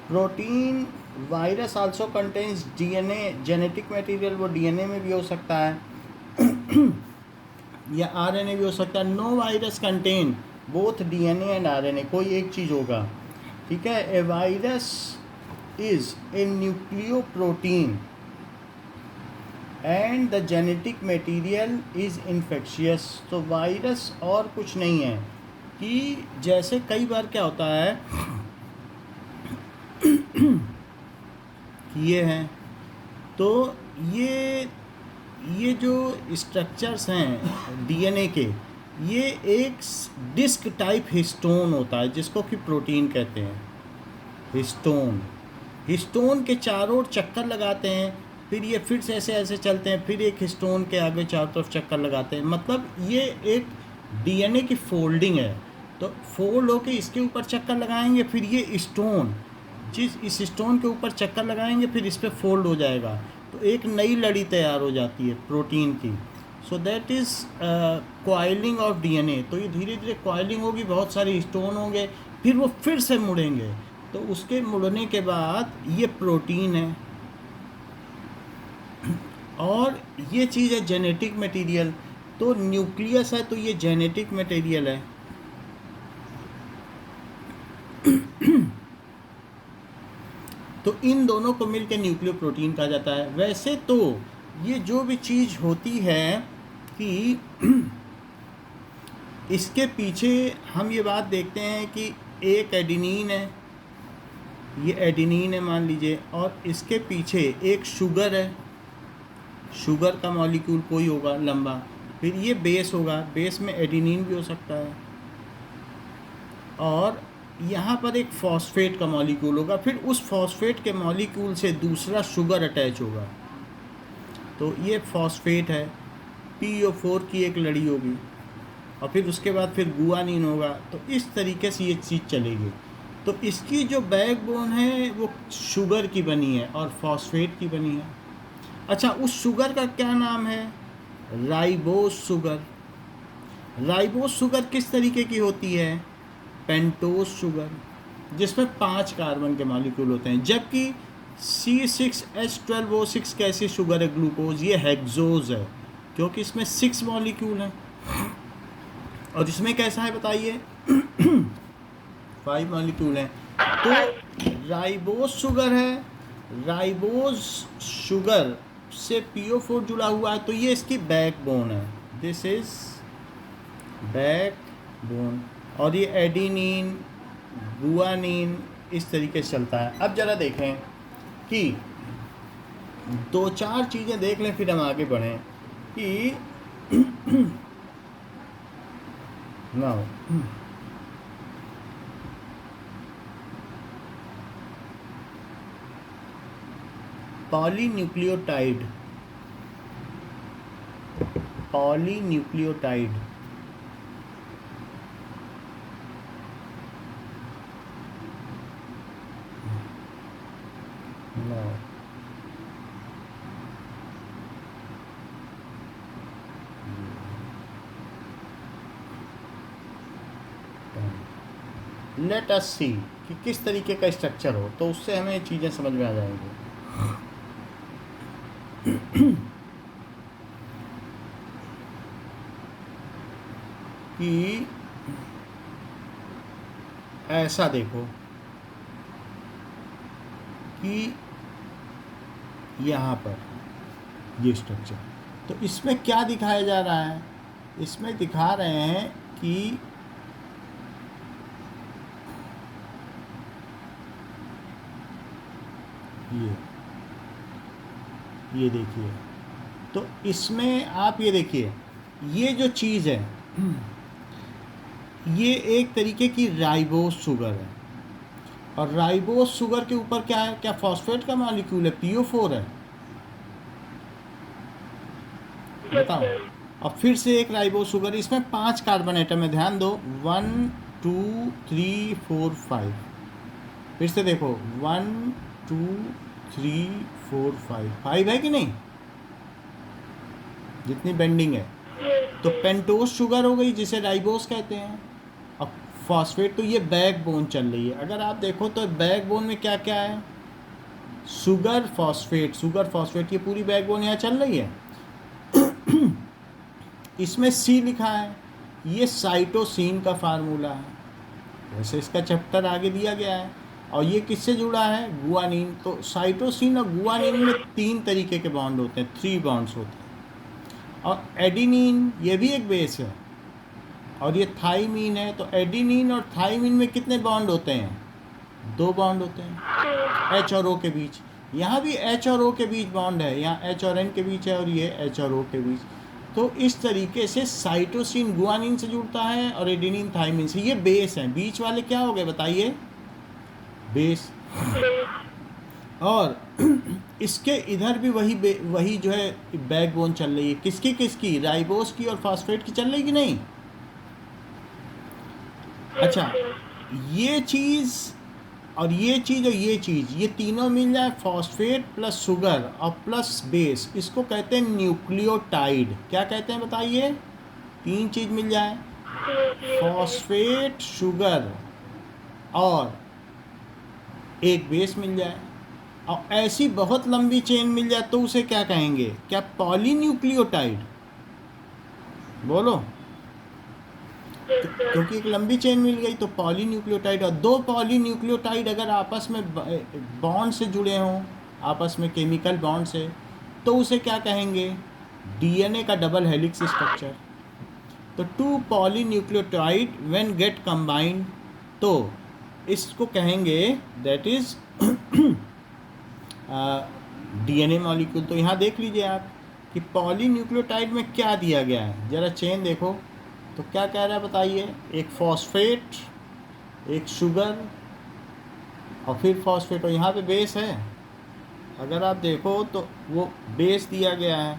Protein virus also contains DNA genetic material, वो DNA में भी हो सकता है या आरएनए भी हो सकता है। No virus contain both DNA and RNA, कोई एक चीज़ होगा, ठीक है। A virus is a nucleoprotein and the genetic material is infectious. तो वायरस और कुछ नहीं है कि जैसे कई बार क्या होता है कि ये हैं, तो ये जो स्ट्रक्चर्स हैं डीएनए के, ये एक डिस्क टाइप हिस्टोन होता है जिसको कि प्रोटीन कहते हैं। हिस्टोन के चारों ओर चक्कर लगाते हैं, फिर ये फिर से ऐसे ऐसे चलते हैं, फिर एक हिस्टोन के आगे चारों तरफ चक्कर लगाते हैं। मतलब ये एक डीएनए की फोल्डिंग है। तो फोल्ड होके इसके ऊपर चक्कर लगाएंगे, फिर ये स्टोन इस स्टोन के ऊपर चक्कर लगाएंगे, फिर इस पर फोल्ड हो जाएगा, तो एक नई लड़ी तैयार हो जाती है प्रोटीन की। So that is coiling of DNA. तो ये धीरे धीरे कॉइलिंग होगी, बहुत सारे स्टोन होंगे, फिर वो फिर से मुड़ेंगे, तो उसके मुड़ने के बाद ये प्रोटीन है। और ये चीज़ है जेनेटिक मटेरियल। तो न्यूक्लियस है तो ये जेनेटिक मटेरियल है। तो इन दोनों को मिलकर न्यूक्लियोप्रोटीन कहा जाता है। वैसे तो ये जो भी चीज़ होती है कि इसके पीछे हम ये बात देखते हैं कि एक एडेनिन है, ये एडेनिन है मान लीजिए, और इसके पीछे एक शुगर है, शुगर का मॉलिक्यूल कोई होगा लंबा, फिर ये बेस होगा, बेस में एडेनिन भी हो सकता है, और यहाँ पर एक फॉस्फेट का मॉलिक्यूल होगा, फिर उस फॉस्फेट के मॉलिक्यूल से दूसरा शुगर अटैच होगा, तो ये फॉस्फेट है। PO4 की एक लड़ी होगी, और फिर उसके बाद फिर गुआनिन होगा। तो इस तरीके से ये चीज़ चलेगी। तो इसकी जो बैकबोन है वो शुगर की बनी है और फॉस्फेट की बनी है। अच्छा, उस शुगर का क्या नाम है? Ribose sugar. राइबोस शुगर किस तरीके की होती है? पेंटोस शुगर, जिसमें 5 कार्बन के मॉलिक्यूल होते हैं। जबकि C6H12O6 कैसी शुगर है? ग्लूकोज। ये हेक्सोज है क्योंकि इसमें 6 मॉलिक्यूल हैं। और इसमें कैसा है बताइए? 5 मॉलिक्यूल हैं। तो राइबोस शुगर है, राइबोस शुगर से PO4 जुड़ा हुआ है, तो ये इसकी बैकबोन है। This is backbone. और ये एडेनिन, गुआनिन इस तरीके से चलता है। अब जरा देखें कि 2-4 चीज़ें देख लें, फिर हम आगे बढ़ें कि now polynucleotide, polynucleotide let us see कि किस तरीके का स्ट्रक्चर हो, तो उससे हमें चीज़ें समझ में आ जाएंगी। कि ऐसा देखो कि यहाँ पर ये स्ट्रक्चर, तो इसमें क्या दिखाया जा रहा है? इसमें दिखा रहे हैं कि ये देखिए, तो इसमें आप ये देखिए, ये जो चीज़ है ये एक तरीके की राइबोस शुगर है। और राइबोस शुगर के ऊपर क्या है? क्या फॉस्फेट का मॉलिक्यूल है? PO4 है। बताओ। अब फिर से एक राइबोस शुगर, इसमें 5 कार्बन एटम है, ध्यान दो। 1 2 3 4 5। फिर से देखो, 1 2 3 4 5, 5 है कि नहीं? जितनी बेंडिंग है, तो पेंटोस शुगर हो गई जिसे राइबोस कहते हैं। अब फॉस्फेट, तो ये बैकबोन चल रही है। अगर आप देखो तो बैकबोन में क्या क्या है, शुगर फॉस्फेट, ये पूरी बैकबोन यहाँ चल रही है। इसमें सी लिखा है, ये साइटोसिन का फार्मूला है, वैसे इसका चैप्टर आगे दिया गया है। और ये किससे जुड़ा है, गुआनिन। तो साइटोसिन और गुआनिन में 3 तरीके के बॉन्ड होते हैं, 3 बॉन्ड्स होते हैं। और एडिनिन ये भी एक बेस है, और ये थाइमीन है। तो एडिनिन और थाइमीन में कितने बॉन्ड होते हैं, 2 बॉन्ड होते हैं एच और ओ के बीच। यहाँ भी एच और ओ के बीच बॉन्ड है, यहाँ एच और एन के बीच है, और ये एच और ओ के बीच। तो इस तरीके से साइटोसिन गुआनिन से जुड़ता है और एडिनिन थाइमिन से। ये बेस हैं, बीच वाले क्या हो गए बताइए, बेस। और इसके इधर भी वही जो है बैकबोन चल रही है, किसकी, राइबोस की और फॉस्फेट की चल रही कि नहीं। अच्छा, ये चीज़ और ये चीज़ ये तीनों मिल जाए, फॉस्फेट प्लस शुगर और प्लस बेस, इसको कहते हैं न्यूक्लियोटाइड। क्या कहते हैं बताइए, 3 चीज़ मिल जाए, फॉस्फेट, शुगर और एक बेस मिल जाए, और ऐसी बहुत लंबी चेन मिल जाए तो उसे क्या कहेंगे, क्या पॉलीन्यूक्लियोटाइड, बोलो। क्योंकि एक लंबी चेन मिल गई तो पॉलीन्यूक्लियोटाइड। और 2 पॉलीन्यूक्लियोटाइड अगर आपस में बॉन्ड से जुड़े हों, आपस में केमिकल बॉन्ड से, तो उसे क्या कहेंगे, डीएनए का डबल हेलिक्स स्ट्रक्चर। तो 2 पॉलीन्यूक्लियोटाइड व्हेन गेट कंबाइंड, तो इसको कहेंगे दैट इज डीएनए मॉलिक्यूल। तो यहाँ देख लीजिए आप कि पॉलीन्यूक्लियोटाइड में क्या दिया गया है, ज़रा चेन देखो तो क्या कह रहा है बताइए, एक फॉस्फेट, एक शुगर और फिर फॉस्फेट, और यहाँ पे बेस है। अगर आप देखो तो वो बेस दिया गया है,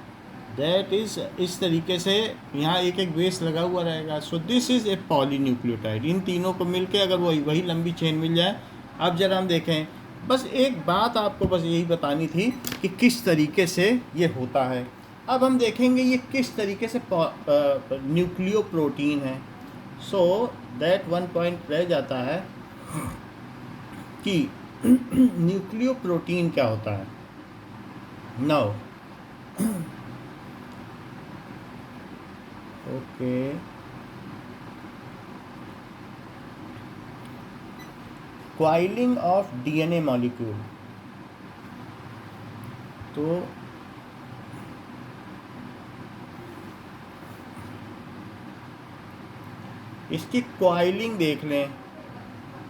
दैट इज़ इस तरीके से यहाँ एक एक बेस लगा हुआ रहेगा। So this is a polynucleotide. इन तीनों को मिलके अगर वही लंबी चेन मिल जाए। अब जरा हम देखें, बस एक बात आपको बस यही बतानी थी कि किस तरीके से ये होता है। अब हम देखेंगे ये किस तरीके से न्यूक्लियो प्रोटीन है। सो दैट वन पॉइंट रह जाता है कि न्यूक्लियो प्रोटीन क्या होता है। Now okay, coiling of DNA molecule. तो इसकी कॉइलिंग देख लें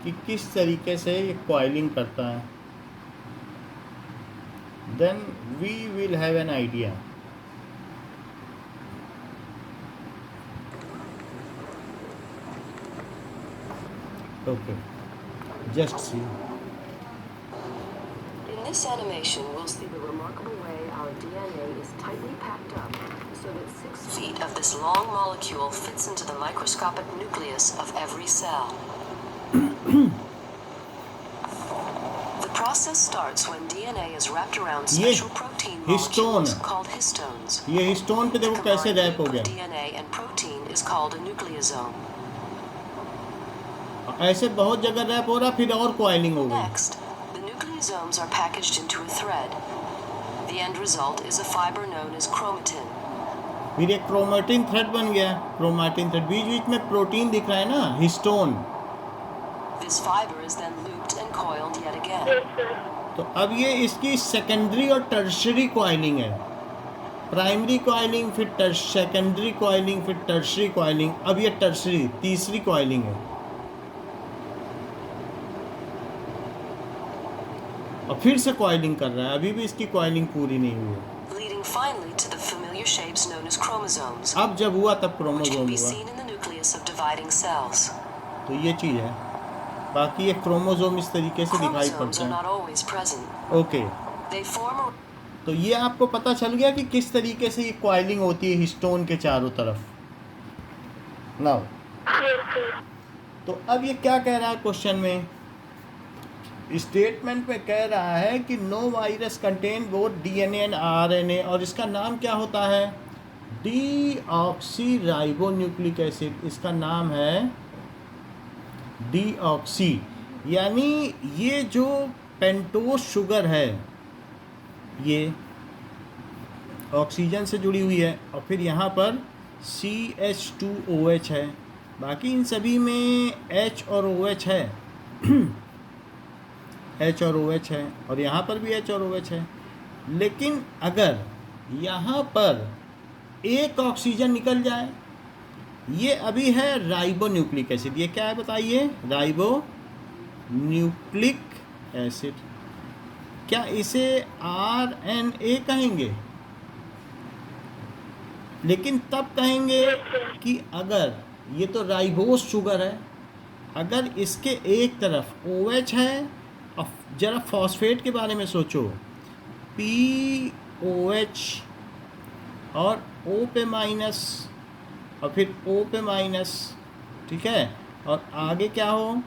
कि किस तरीके से ये कॉइलिंग करता है, then we will have an idea. Okay, just see. In this animation, we'll see the remarkable way our DNA is tightly packed up so that 6 feet of this long molecule fits into the microscopic nucleus of every cell. The process starts when DNA is wrapped around special protein molecules called histones. ये histone पे देखो कैसे rap हो गया। DNA and protein is called a nucleosome. ऐसे बहुत जगह rap हो रहा, फिर और कॉइलिंग हो गई। Next, the nucleosomes are packaged into a thread. The end result is a fiber known as chromatin. फिर एक क्रोमेटिन थ्रेड बन गया, क्रोमेटिन थ्रेड, बीच बीच में प्रोटीन दिख रहा है ना, histone. This fiber is then looped and coiled yet again. तो अब ये इसकी सेकेंडरी और टर्शरी कॉइलिंग है। प्राइमरी कॉइलिंग, फिर सेकेंडरी कॉइलिंग, फिर टर्शरी कॉइलिंग, अब ये टर्शरी तीसरी कॉइलिंग है। और फिर से कॉइलिंग कर रहा है, अभी भी इसकी कॉइलिंग पूरी नहीं हुई है। Leading finally to the familiar shapes known as chromosomes. अब जब हुआ तब क्रोमोसोम Which can be हुआ। seen in the nucleus of dividing cells. तो ये चीज़ है, बाकी ये क्रोमोसोम इस तरीके से दिखाई Chromosomes पड़ते are हैं। not always present. Okay, They form a तो ये आपको पता चल गया कि किस तरीके से ये कॉइलिंग होती है हिस्टोन के चारों तरफ। नाउ तो अब ये क्या कह रहा है क्वेश्चन में, स्टेटमेंट में कह रहा है कि no virus contain both DNA and RNA, और इसका नाम क्या होता है, डीऑक्सी राइबोन्यूक्लिक एसिड। इसका नाम है डीऑक्सी, यानी ये जो पेंटोस शुगर है ये ऑक्सीजन से जुड़ी हुई है, और फिर यहाँ पर CH2OH है। बाकी इन सभी में H और OH है H और OH है, और यहाँ पर भी H और OH है। लेकिन अगर यहाँ पर एक ऑक्सीजन निकल जाए, ये अभी है राइबो न्यूक्लिक एसिड। ये क्या है बताइए? Ribo nucleic acid. क्या इसे RNA कहेंगे? लेकिन तब कहेंगे कि अगर ये तो राइबोस शुगर है, अगर इसके एक तरफ OH है, और जरा फॉस्फेट के बारे में सोचो, POH और O पे माइनस और फिर O पे माइनस, ठीक है, और आगे क्या हो,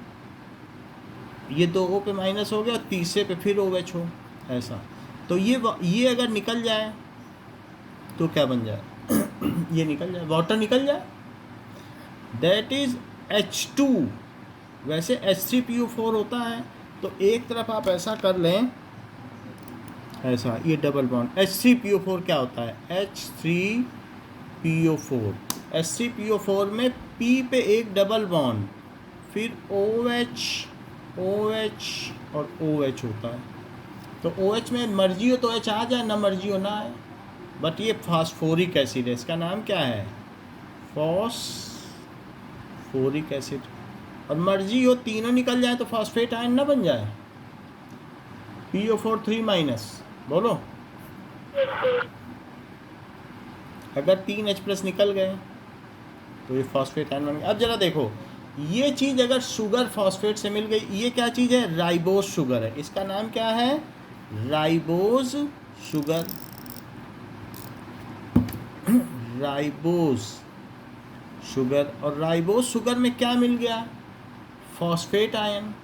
ये दो O पे माइनस हो गया और तीसरे पे फिर OH हो, ऐसा। तो ये अगर निकल जाए तो क्या बन जाए? ये निकल जाए, वाटर निकल जाए, दैट इज H2। वैसे H3PO4 होता है, तो एक तरफ आप ऐसा कर लें, ऐसा, ये डबल बॉन्ड H3PO4 क्या होता है? H3PO4, H3PO4 में P पे एक डबल बॉन्ड, फिर OH OH और OH होता है। तो OH में मर्जी हो तो H आ जाए, ना मर्जी हो ना आए, बट ये फास्फोरिक एसिड है। इसका नाम क्या है? Phosphoric acid. और मर्जी हो तीनों निकल जाए तो फॉस्फेट आयन ना बन जाए, PO4 3- बोलो। अगर 3H+ निकल गए तो ये फॉस्फेट आयन बन गया। अब जरा देखो, ये चीज़ अगर शुगर फॉस्फेट से मिल गई, ये क्या चीज़ है? राइबोज शुगर है। इसका नाम क्या है? Ribose sugar. Ribose sugar. और राइबोज शुगर में क्या मिल गया? Phosphate ion.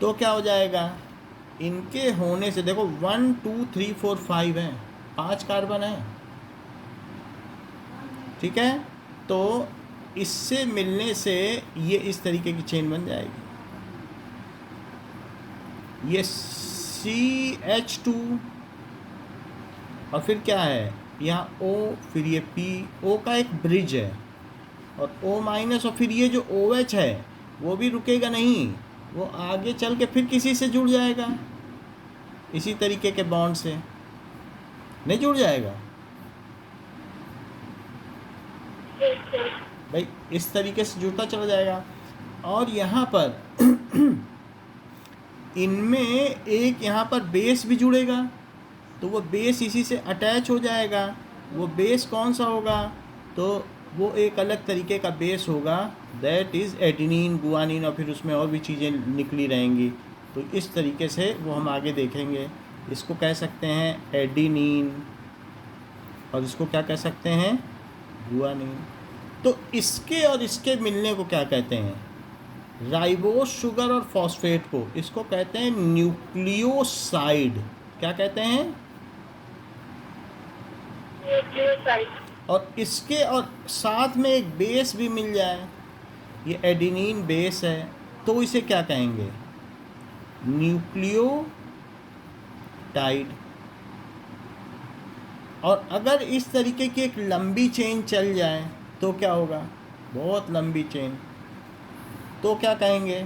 तो क्या हो जाएगा? इनके होने से देखो 1 2 3 4 5 है, 5 कार्बन है, ठीक है। तो इससे मिलने से ये इस तरीके की चेन बन जाएगी। ये CH2 और फिर क्या है यहाँ O, फिर ये P, O का एक ब्रिज है, और O- और फिर ये जो OH है वो भी रुकेगा नहीं, वो आगे चल के फिर किसी से जुड़ जाएगा, इसी तरीके के बॉन्ड से नहीं जुड़ जाएगा भाई, इस तरीके से जुड़ता चला जाएगा। और यहाँ पर इनमें एक यहाँ पर बेस भी जुड़ेगा, तो वो बेस इसी से अटैच हो जाएगा। वो बेस कौन सा होगा? तो वो एक अलग तरीके का बेस होगा, दैट इज़ एडिनिन, गुआनिन, और फिर उसमें और भी चीज़ें निकली रहेंगी। तो इस तरीके से वो हम आगे देखेंगे। इसको कह सकते हैं एडिनिन, और इसको क्या कह सकते हैं? गुआनिन। तो इसके और इसके मिलने को क्या कहते हैं? राइबोस शुगर और फॉस्फेट को, इसको कहते हैं न्यूक्लियोसाइड। क्या कहते हैं? न्यूक्लियोसाइड। और इसके और साथ में एक बेस भी मिल जाए, ये एडिनिन बेस है, तो इसे क्या कहेंगे? न्यूक्लियोटाइड। और अगर इस तरीके की एक लंबी चेन चल जाए तो क्या होगा? बहुत लंबी चेन, तो क्या कहेंगे?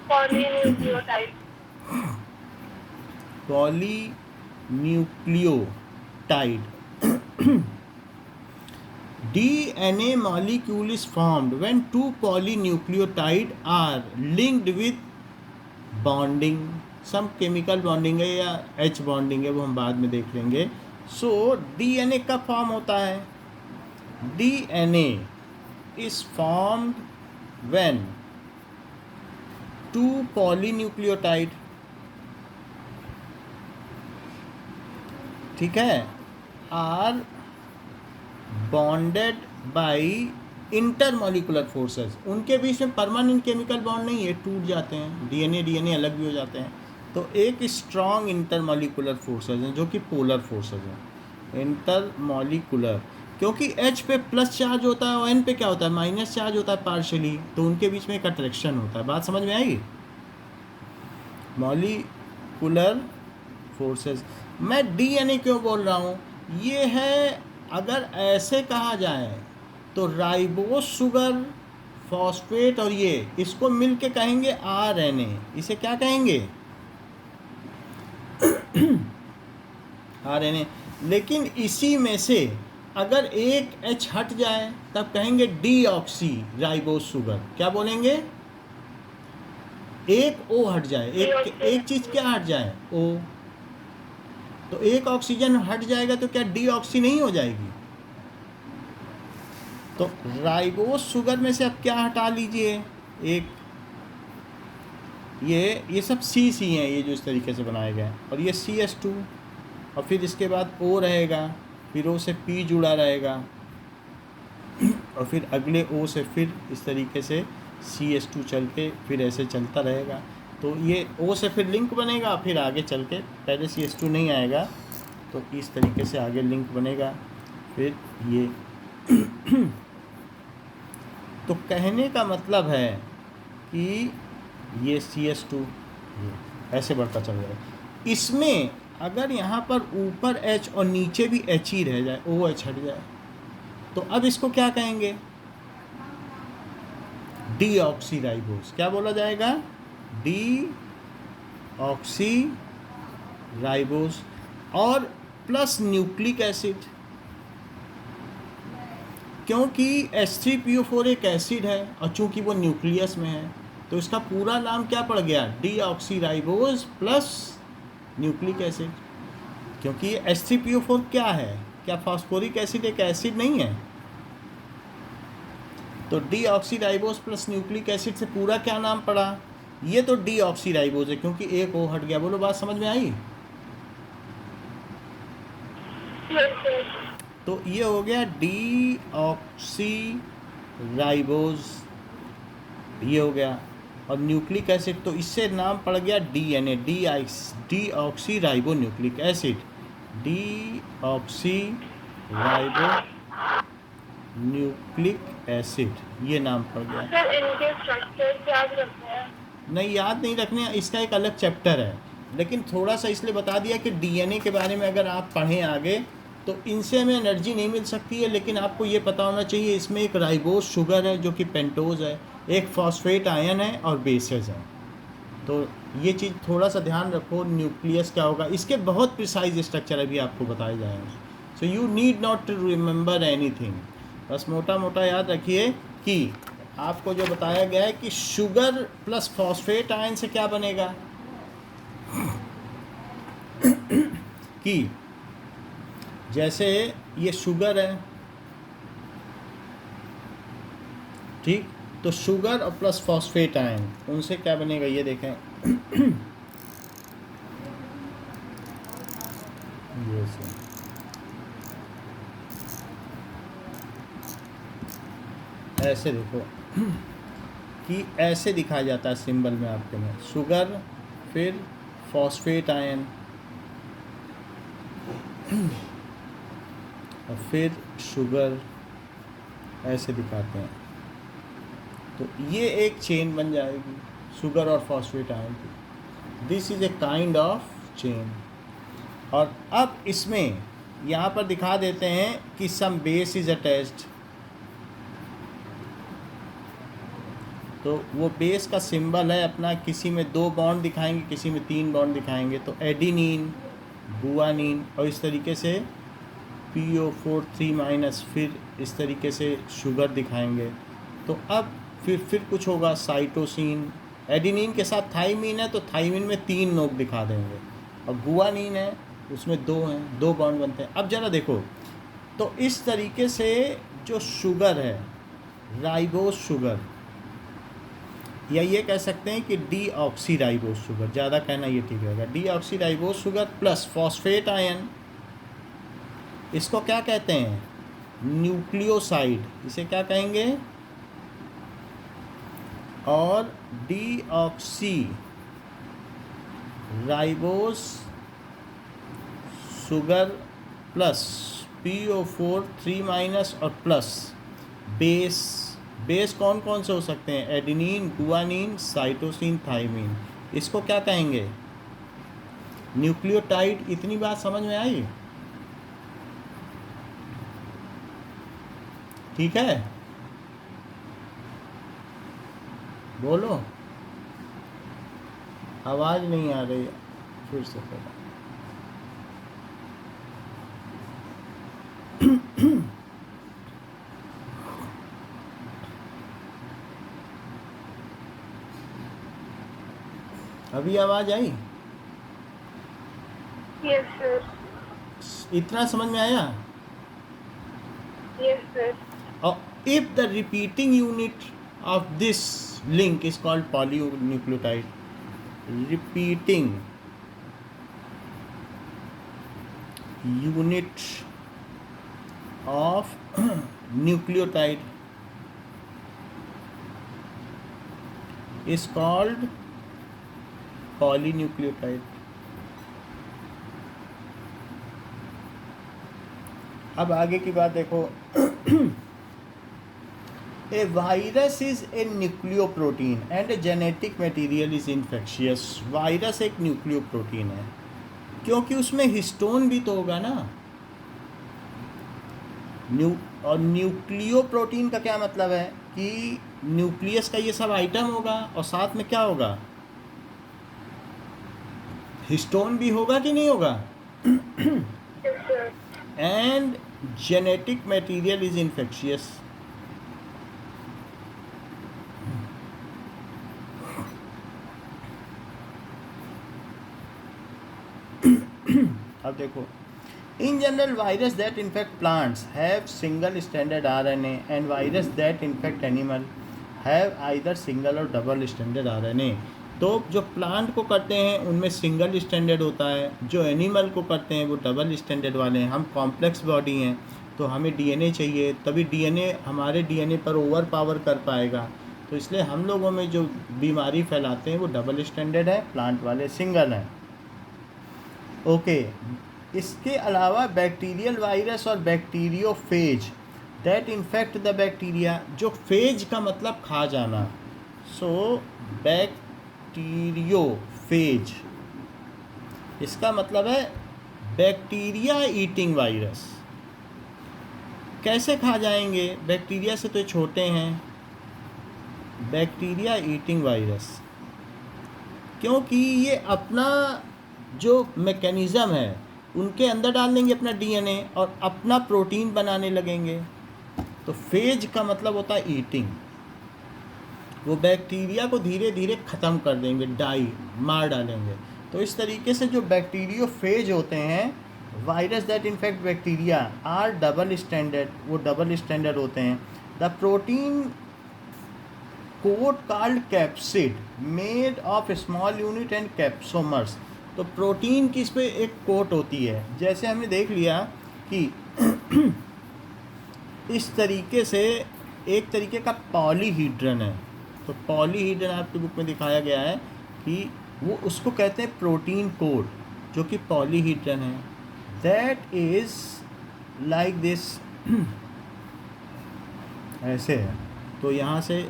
Polynucleotide. Polynucleotide. DNA molecule is formed when two polynucleotide are linked with bonding. some chemical bonding है या H bonding है, वो हम बाद में देख लेंगे। So DNA कब फॉर्म होता है? DNA is formed when two polynucleotide, ठीक है, are bonded by intermolecular forces. उनके बीच में परमानेंट केमिकल बॉन्ड नहीं है, टूट जाते हैं, DNA अलग भी हो जाते हैं। तो एक स्ट्रॉन्ग इंटरमॉलिकुलर फोर्सेस हैं जो कि पोलर फोर्सेस हैं। इंटरमॉलिकुलर क्योंकि H पे प्लस चार्ज होता है और N पे क्या होता है, माइनस चार्ज होता है पार्शियली, तो उनके बीच में एक अट्रैक्शन होता है। बात समझ में आई? Molecular forces. मैं DNA क्यों बोल रहा हूँ, ये है, अगर ऐसे कहा जाए तो राइबोस शुगर, फॉस्फेट और ये इसको मिल के कहेंगे RNA। इसे क्या कहेंगे? RNA। लेकिन इसी में से अगर एक H हट जाए तब कहेंगे डीऑक्सी राइबोस शुगर। क्या बोलेंगे? एक O हट जाए, एक चीज़ क्या हट जाए? O। तो एक ऑक्सीजन हट जाएगा तो क्या डीऑक्सी नहीं हो जाएगी? तो राइबोस शुगर में से अब क्या हटा लीजिए, एक ये सब C हैं, ये जो इस तरीके से बनाए गए हैं, और ये CH2, और फिर इसके बाद O रहेगा, फिर O से P जुड़ा रहेगा, और फिर अगले O से फिर इस तरीके से CH2 चल के फिर ऐसे चलता रहेगा। तो ये O से फिर लिंक बनेगा, फिर आगे चल के पहले CH2 नहीं आएगा तो इस तरीके से आगे लिंक बनेगा, फिर ये तो कहने का मतलब है कि ये CH2 ये ऐसे बढ़ता चल रहा है। इसमें अगर यहाँ पर ऊपर H और नीचे भी H ही रह जाए, OH हट जाए, तो अब इसको क्या कहेंगे? Deoxy ribose. क्या बोला जाएगा? Deoxy ribose. और प्लस न्यूक्लिक एसिड, क्योंकि H3PO4 एक एसिड है और चूंकि वो न्यूक्लियस में है तो इसका पूरा नाम क्या पड़ गया? Deoxy ribose plus nucleic acid. क्योंकि H3PO4 क्या है? क्या फॉस्फोरिक एसिड एक एसिड नहीं है? तो deoxy ribose plus nucleic acid से पूरा क्या नाम पड़ा? ये तो डीऑक्सी राइबोस है क्योंकि एक O हट गया। बोलो, बात समझ में आई? तो ये हो गया डीऑक्सी राइबोस, ये हो गया। और न्यूक्लिक एसिड तो इससे नाम पड़ गया DNA, deoxy ribo nucleic acid, deoxy ribo nucleic acid, ये नाम पड़ गया। सर इनके स्ट्रक्चर याद रखते हैं? नहीं, याद नहीं रखने, इसका एक अलग चैप्टर है, लेकिन थोड़ा सा इसलिए बता दिया कि DNA के बारे में अगर आप पढ़ें आगे तो इनसे हमें एनर्जी नहीं मिल सकती है, लेकिन आपको ये पता होना चाहिए इसमें एक राइबोस शुगर है जो कि पेंटोज है, एक फॉस्फेट आयन है और बेसेस हैं। तो ये चीज़ थोड़ा सा ध्यान रखो, न्यूक्लियस क्या होगा, इसके बहुत प्रिसाइज स्ट्रक्चर अभी आपको बताए जाएंगे। So you need not to remember anything, बस मोटा मोटा याद रखिए कि आपको जो बताया गया है कि शुगर प्लस फॉस्फेट आयन से क्या बनेगा कि जैसे ये शुगर है, ठीक, तो शुगर और प्लस फॉस्फेट आयन उनसे क्या बनेगा ये देखें ये से ऐसे देखो कि ऐसे दिखाया जाता है सिंबल में आपके में, शुगर फिर फॉस्फेट आयन और फिर शुगर, ऐसे दिखाते हैं। तो ये एक चेन बन जाएगी शुगर और फॉस्फेट आयन की। This is a kind of chain. और अब इसमें यहाँ पर दिखा देते हैं कि सम बेस इज अटैच्ड, तो वो बेस का सिंबल है अपना, किसी में 2 बॉन्ड दिखाएंगे, किसी में 3 बॉन्ड दिखाएंगे, तो एडिनिन, गुआनिन और इस तरीके से PO4 3- फिर इस तरीके से शुगर दिखाएंगे। तो अब फिर कुछ होगा, साइटोसिन, एडिनिन के साथ थाइमिन है तो थाइमिन में 3 नोक दिखा देंगे, और गुआनिन है उसमें 2 हैं, 2 बॉन्ड बनते हैं। अब ज़रा देखो, तो इस तरीके से जो शुगर है, राइबोस शुगर, या ये कह सकते हैं कि डीऑक्सी राइबोस शुगर, ज़्यादा कहना ये ठीक रहेगा, deoxy ribose sugar plus phosphate ion, इसको क्या कहते हैं? न्यूक्लियोसाइड, इसे क्या कहेंगे? और deoxy ribose sugar plus PO4 3- और प्लस बेस कौन कौन से हो सकते हैं? Adenine, guanine, cytosine, thymine. इसको क्या कहेंगे? न्यूक्लियोटाइड। इतनी बात समझ में आई? ठीक है, बोलो। आवाज़ नहीं आ रही, फिर से करो। अभी आवाज़ आई? Yes, sir. इतना समझ में आया? Yes, sir. और if the repeating unit of this link is called polynucleotide, repeating unit of nucleotide is called polynucleotide. अब आगे की बात देखो। A virus is a nucleoprotein and a genetic material is infectious. Virus एक nucleoprotein है क्योंकि उसमें हिस्टोन भी तो होगा ना। और न्यूक्लियोप्रोटीन का क्या मतलब है कि न्यूक्लियस का ये सब आइटम होगा और साथ में क्या होगा? हिस्टोन भी होगा कि नहीं होगा? Yes, sir. And genetic material is infectious. अब देखो, in general virus that infect plants have single standard RNA and virus that infect animal have either single और डबल स्टैंडर्ड RNA। तो जो प्लांट को करते हैं उनमें सिंगल स्टैंडर्ड होता है, जो एनिमल को करते हैं वो डबल स्टैंडर्ड वाले हैं। हम कॉम्प्लेक्स बॉडी हैं तो हमें DNA चाहिए, तभी DNA हमारे DNA पर ओवर पावर कर पाएगा। तो इसलिए हम लोगों में जो बीमारी फैलाते हैं वो डबल स्टैंडर्ड है, प्लांट वाले सिंगल हैं। ओके, इसके अलावा बैक्टीरियल वायरस और bacteriophage that infect the bacteria. जो फेज का मतलब खा जाना, सो बैक्टीरियोफेज इसका मतलब है बैक्टीरिया ईटिंग वायरस। कैसे खा जाएंगे? बैक्टीरिया से तो छोटे हैं। बैक्टीरिया ईटिंग वायरस क्योंकि ये अपना जो मैकेनिज़्म है उनके अंदर डाल देंगे अपना DNA और अपना प्रोटीन बनाने लगेंगे। तो फेज का मतलब होता है ईटिंग। वो बैक्टीरिया को धीरे धीरे ख़त्म कर देंगे, मार डालेंगे। तो इस तरीके से जो बैक्टीरियोफेज होते हैं, virus that infect bacteria are double standard, वो डबल स्टैंडर्ड होते हैं। The protein coat called capsid made of small unit and capsomers. तो प्रोटीन की इस पर एक कोट होती है, जैसे हमने देख लिया कि इस तरीके से एक तरीके का पॉलीहीड्रन है। तो पॉलीहीड्रन आपकी बुक में दिखाया गया है कि वो उसको कहते हैं प्रोटीन कोट, जो कि पॉलीहीड्रन है। दैट इज़ लाइक दिस, ऐसे है। तो यहाँ से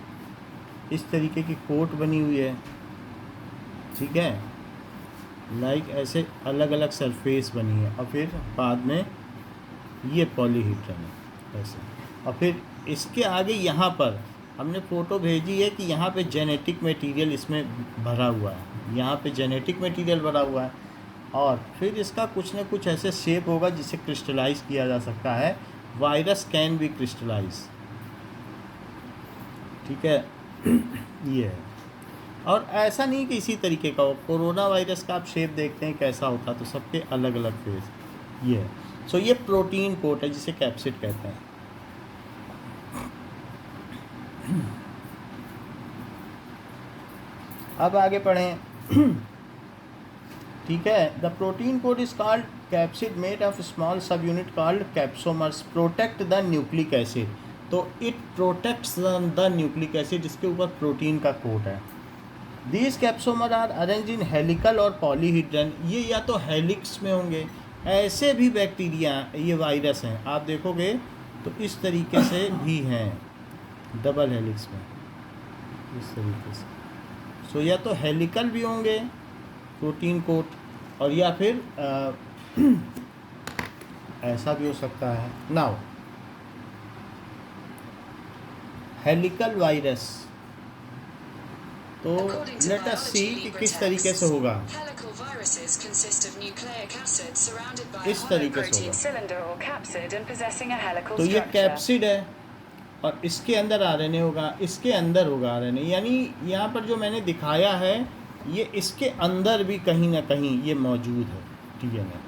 इस तरीके की कोट बनी हुई है, ठीक है, लाइक ऐसे अलग अलग सरफेस बनी है, और फिर बाद में ये पॉलीहीड्रन है ऐसे। और फिर इसके आगे यहाँ पर हमने फ़ोटो भेजी है कि यहाँ पे जेनेटिक मटेरियल इसमें भरा हुआ है, यहाँ पे जेनेटिक मटेरियल भरा हुआ है। और फिर इसका कुछ ना कुछ ऐसे शेप होगा जिसे क्रिस्टलाइज किया जा सकता है। वायरस कैन बी क्रिस्टलाइज, ठीक है, ये है। और ऐसा नहीं कि इसी तरीके का हो। कोरोना वायरस का आप शेप देखते हैं कैसा होता, तो सबके अलग अलग फेस ये है। सो ये प्रोटीन कोट है जिसे कैप्सिड कहते हैं। अब आगे पढ़ें, ठीक है। The protein coat is called capsid made of small sub unit called capsomers protect the nucleic acid. तो it protects the nucleic acid, जिसके ऊपर प्रोटीन का कोट है। These capsomer are arrange in helical और पॉलीहीड्रन। ये या तो helix में होंगे ऐसे भी बैक्टीरिया ये वायरस हैं, आप देखोगे तो इस तरीके से भी हैं, डबल हेलिक्स में इस तरीके से। सो या तो हेलिकल भी होंगे प्रोटीन कोट, और या फिर ऐसा भी हो सकता है। नाउ हेलिकल वायरस, तो लेट अस सी कि किस तरीके से होगा। इस तरीके से होगा। तो ये कैप्सिड है और इसके अंदर आरएनए होगा, इसके अंदर होगा आरएनए, यानी यहाँ पर जो मैंने दिखाया है ये इसके अंदर भी कहीं ना कहीं ये मौजूद है डीएनए।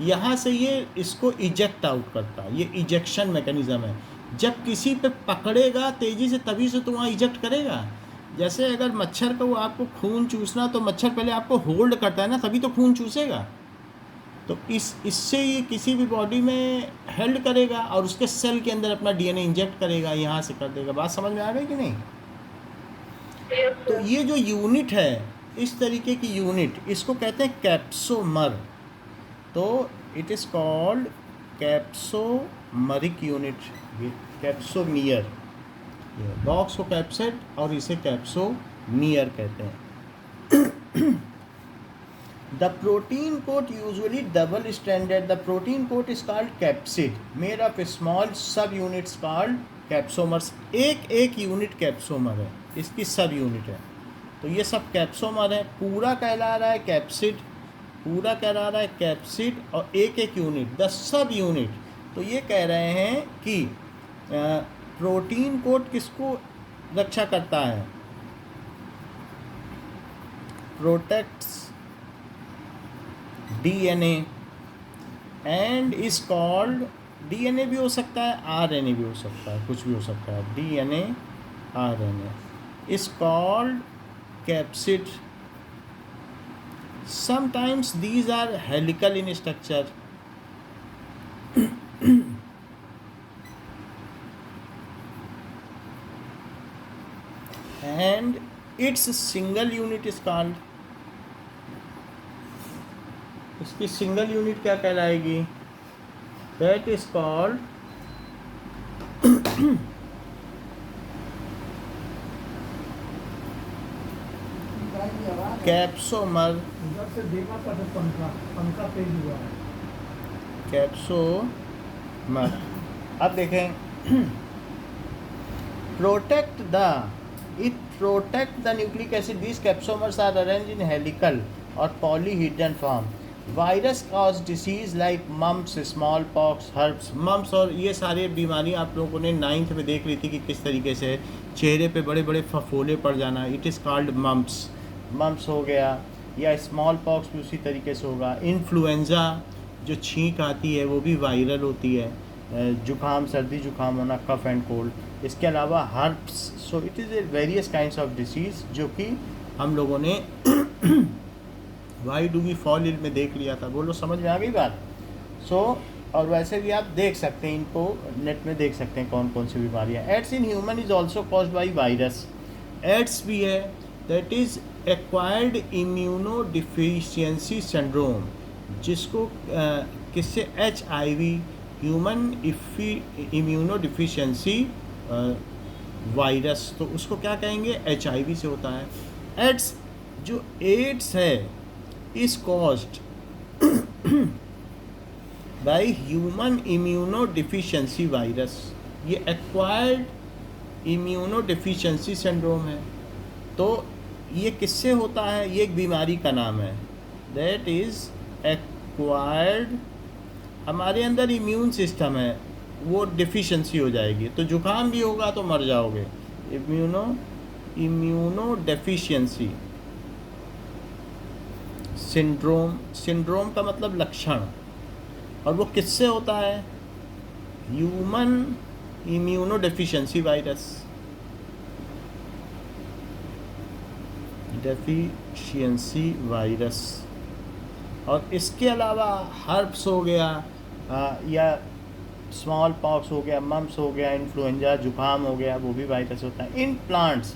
यहाँ से ये इसको इजेक्ट आउट करता है, ये इजेक्शन मैकेनिज़्म है। जब किसी पे पकड़ेगा तेज़ी से तभी से तो वहाँ इजेक्ट करेगा। जैसे अगर मच्छर को आपको खून चूसना, तो मच्छर पहले आपको होल्ड करता है ना, तभी तो खून चूसेगा। तो इससे ये किसी भी बॉडी में हेल्ड करेगा और उसके सेल के अंदर अपना डीएनए इंजेक्ट करेगा, यहाँ से कर देगा। बात समझ में आ गई कि नहीं? Yes, तो sir. ये जो यूनिट है, इस तरीके की यूनिट, इसको कहते हैं कैप्सोमर। तो it is called capsomeric unit, capsomere. Box को कैप्सेट और इसे कैप्सोमियर कहते हैं। The protein coat usually double stranded. The protein coat is called capsid, made of small subunits called capsomers. एक यूनिट कैप्सोमर है, इसकी सब यूनिट है। तो ये सब कैप्सोमर है, पूरा कहला रहा है कैप्सिड, पूरा कहला रहा है कैप्सिड, और एक यूनिट द सब यूनिट। तो ये कह रहे हैं कि प्रोटीन कोट किसको रक्षा करता है? Protects DNA and is called, DNA भी हो सकता है, आरएनए भी हो सकता है, कुछ भी हो सकता है, DNA RNA is called capsid. Sometimes these are helical in structure. and its single unit is called, इसकी सिंगल यूनिट क्या कहलाएगी? That is called capsomer. Capsomer. अब देखें, protect the, it protect the nucleic acid. These capsomers are arranged in helical or polyhedron form. Virus cause disease like mumps, smallpox, herpes, mumps, और ये सारे बीमारी आप लोगों ने 9th में देख ली थी कि किस तरीके से चेहरे पे बड़े बड़े फफोले पड़ जाना, it is called mumps. Mumps हो गया, या स्मॉल पॉक्स भी उसी तरीके से होगा। इन्फ्लुएंजा जो छींक आती है वो भी वायरल होती है, जुकाम, सर्दी जुकाम होना, कफ एंड कोल्ड। इसके अलावा herpes. So it is a various kinds of disease जो कि हम लोगों ने why do we fall ill में देख लिया था। बोलो, समझ में आ गई बात? और वैसे भी आप देख सकते हैं, इनको नेट में देख सकते हैं कौन कौन सी बीमारियाँ। AIDS in human is also caused by virus. AIDS भी है, that is acquired immuno deficiency syndrome, जिसको किससे? HIV, human immuno deficiency virus, तो उसको क्या कहेंगे? HIV से होता है। एड्स, जो एड्स है, is caused by human immuno deficiency virus. ये एक्वायर्ड इम्यूनो डिफिशियंसी सिंड्रोम है। तो ये किससे होता है? ये एक बीमारी का नाम है, दैट इज़ एक्वायर्ड। हमारे अंदर इम्यून सिस्टम है, वो डिफिशियंसी हो जाएगी, तो जुकाम भी होगा तो मर जाओगे। Immuno deficiency syndrome. सिंड्रोम का मतलब लक्षण, और वो किससे होता है? Human immuno deficiency virus, deficiency virus. और इसके अलावा हर्प्स हो गया, या स्मॉल पॉक्स हो गया, मम्स हो गया, इन्फ्लुएंजा जुकाम हो गया, वो भी वायरस होता है। In plants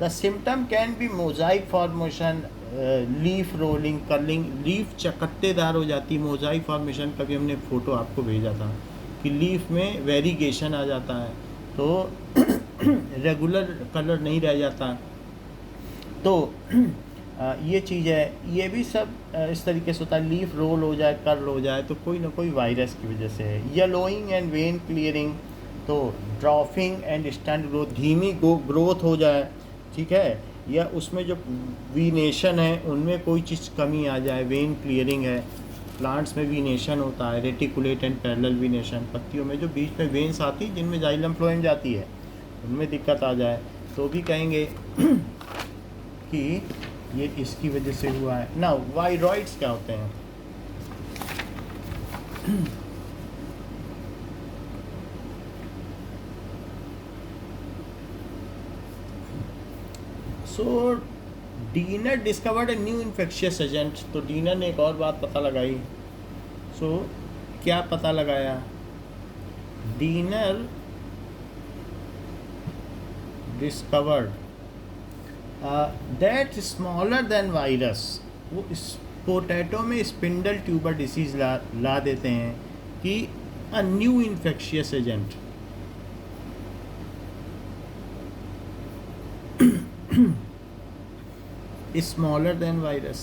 the symptom can be mosaic formation, leaf rolling, curling, leaf चकत्तेदार हो जाती, मोजाइक फॉर्मेशन का भी हमने फ़ोटो आपको भेजा था कि लीफ में वेरिगेशन आ जाता है, तो रेगुलर कलर नहीं रह जाता। तो ये चीज़ है, ये भी सब इस तरीके से होता है। लीफ रोल हो जाए, कर्ल हो जाए, तो कोई ना कोई वायरस की वजह से है। येलोइंग एंड वेन क्लियरिंग, तो ड्रॉफिंग एंड स्टैंड ग्रोथ, धीमी ग्रोथ हो जाए, ठीक है, या उसमें जो वीनेशन है उनमें कोई चीज़ कमी आ जाए, वेन क्लियरिंग है। प्लांट्स में वीनेशन होता है, रेटिकुलेट एंड पैरेलल वीनेशन, पत्तियों में जो बीच में वेन्स आती जिनमें जाइलम फ्लोएम जाती है उनमें दिक्कत आ जाए तो भी कहेंगे कि ये इसकी वजह से हुआ है ना। वायरॉइड्स क्या होते हैं? So Diener discovered a new infectious agent, तो डीनर ने एक और बात पता लगाई। सो क्या पता लगाया? Dinner discovered that smaller than virus, वो इस पोटैटो में स्पिंडल ट्यूबर डिसीज़ ला देते हैं कि a new infectious agent. Smaller than virus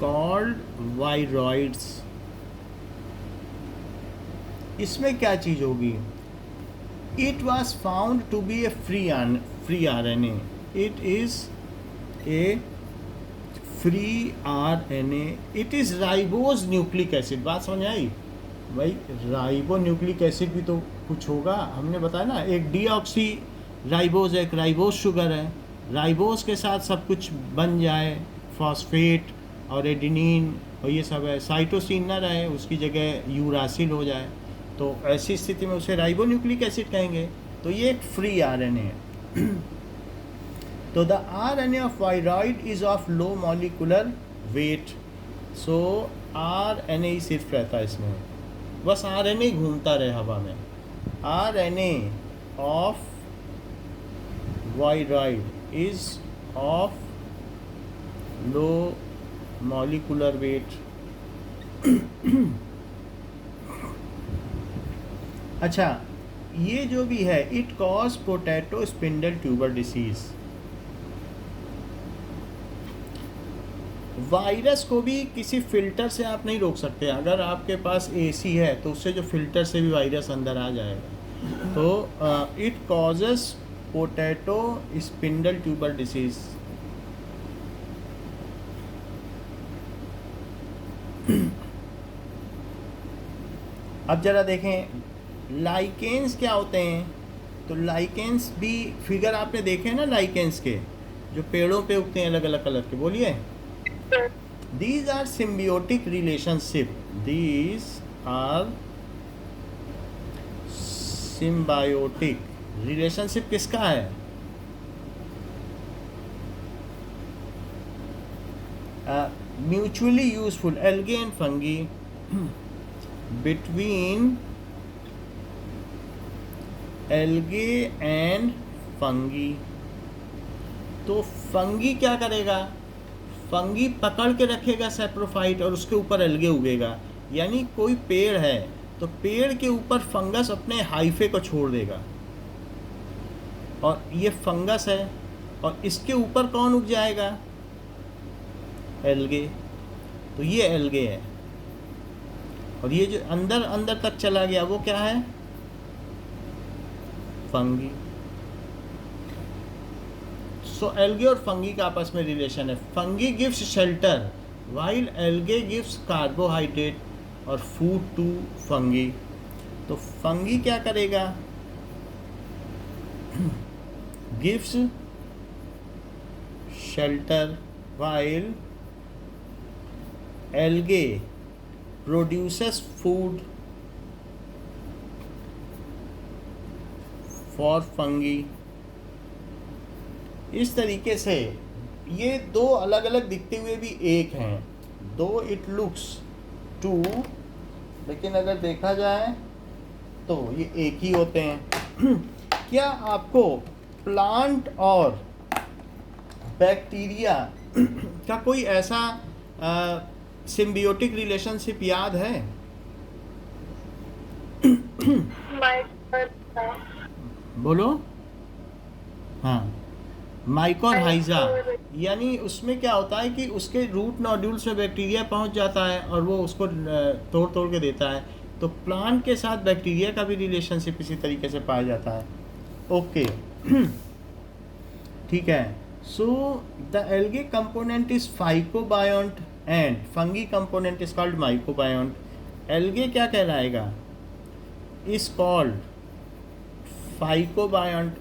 called viroids. इसमें क्या चीज़ होगी? It was found to be a free RNA. It is a free RNA. It is ribose nucleic acid. बात समझ आई भाई? राइबो न्यूक्लिक एसिड भी तो कुछ होगा, हमने बताया ना, एक डीऑक्सी राइबोज है, एक राइबोज शुगर है। राइबोज के साथ सब कुछ बन जाए, फॉस्फेट और एडिनिन और ये सब है, साइटोसिन ना रहे, उसकी जगह यूरासिल हो जाए, तो ऐसी स्थिति में उसे राइबोन्यूक्लिक एसिड कहेंगे। तो ये एक फ्री आरएनए है। तो the RNA of viroid is of low molecular weight. So RNA ही सिर्फ रहता है इसमें, बस आरएनए घूमता रहे हवा में। RNA of viroid is of low molecular wait. अच्छा, ये जो भी है, it cause potato spindle tuber disease. Virus को भी किसी फिल्टर से आप नहीं रोक सकते। अगर आपके पास एसी है तो उससे जो फिल्टर से भी वायरस अंदर आ जाएगा। तो it causes potato spindle tuber disease. अब जरा देखें लाइकेंस क्या होते हैं। तो लाइकेंस भी फिगर आपने देखे ना, लाइकेंस के जो पेड़ों पे उगते हैं अलग अलग कलर के, बोलिए। These are symbiotic relationship, these are symbiotic relationship. किसका है? Mutually useful algae and fungi between algae and fungi. तो फंगी क्या करेगा? फंगी पकड़ के रखेगा सैप्रोफाइट और उसके ऊपर एल्गे उगेगा। यानी कोई पेड़ है तो पेड़ के ऊपर फंगस अपने हाइफे को छोड़ देगा, और ये फंगस है, और इसके ऊपर कौन उग जाएगा? एल्गे। तो ये एल्गे है, और ये जो अंदर अंदर तक चला गया वो क्या है? फंगी। सो एल्गे और फंगी का आपस में रिलेशन है। Fungi gives shelter while algae gives carbohydrate और फूड टू फंगी। तो फंगी क्या करेगा? Gives shelter while algae produces food for fungi. इस तरीके से ये दो अलग अलग दिखते हुए भी एक हैं, दो इट लुक्स टू, लेकिन अगर देखा जाए तो ये एक ही होते हैं। क्या आपको प्लांट और बैक्टीरिया का कोई ऐसा सिम्बियोटिक रिलेशनशिप याद है? माइक्रो बोलो। हाँ, माइकोरहाइजा। यानी उसमें क्या होता है कि उसके रूट नोड्यूल्स में बैक्टीरिया पहुंच जाता है और वो उसको तोड़ तोड़ के देता है। तो प्लांट के साथ बैक्टीरिया का भी रिलेशनशिप इसी तरीके से पाया जाता है। ओके ठीक है। So the algae component is phycobiont and fungi component is called mycobiont. Algae क्या कहलाएगा? Is called phycobiont,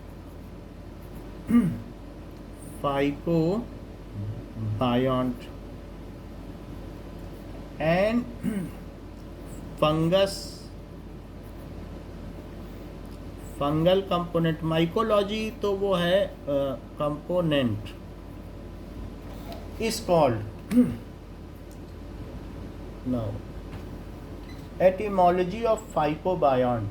phycobiont and fungus, fungal component. Mycology तो वो है component is called now etymology of phycobiont.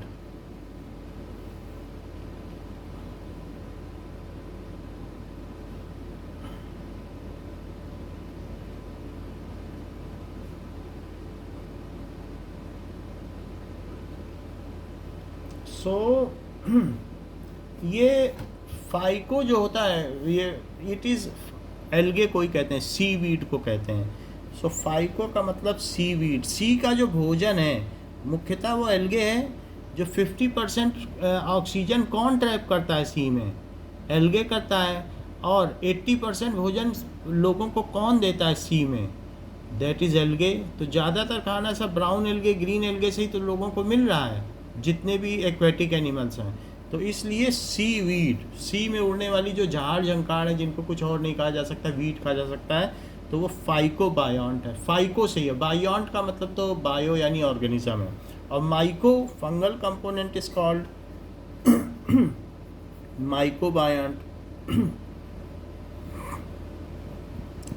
So ये phyco जो होता है ये इट इज़ एल्गे कोई कहते हैं, सी वीड को कहते हैं। सो फाइको का मतलब सी वीड। सी का जो भोजन है मुख्यतः वो एल्गे है। जो 50% ऑक्सीजन कौन ट्रैप करता है सी में? एल्गे करता है। और 80% भोजन लोगों को कौन देता है सी में? That is algae. तो ज़्यादातर खाना सब ब्राउन एल्गे, ग्रीन एल्गे से ही तो लोगों को मिल रहा है, जितने भी एक्वेटिक एनिमल्स हैं। तो इसलिए सी वीड, सी में उड़ने वाली जो झाड़ झंकार है जिनको कुछ और नहीं कहा जा सकता, वीड कहा जा सकता है, तो वो फाइकोबायोंट है। फाइको से ही है, बायोंट का मतलब तो बायो यानी ऑर्गेनिज्म है, और myco fungal component is called mycobiont.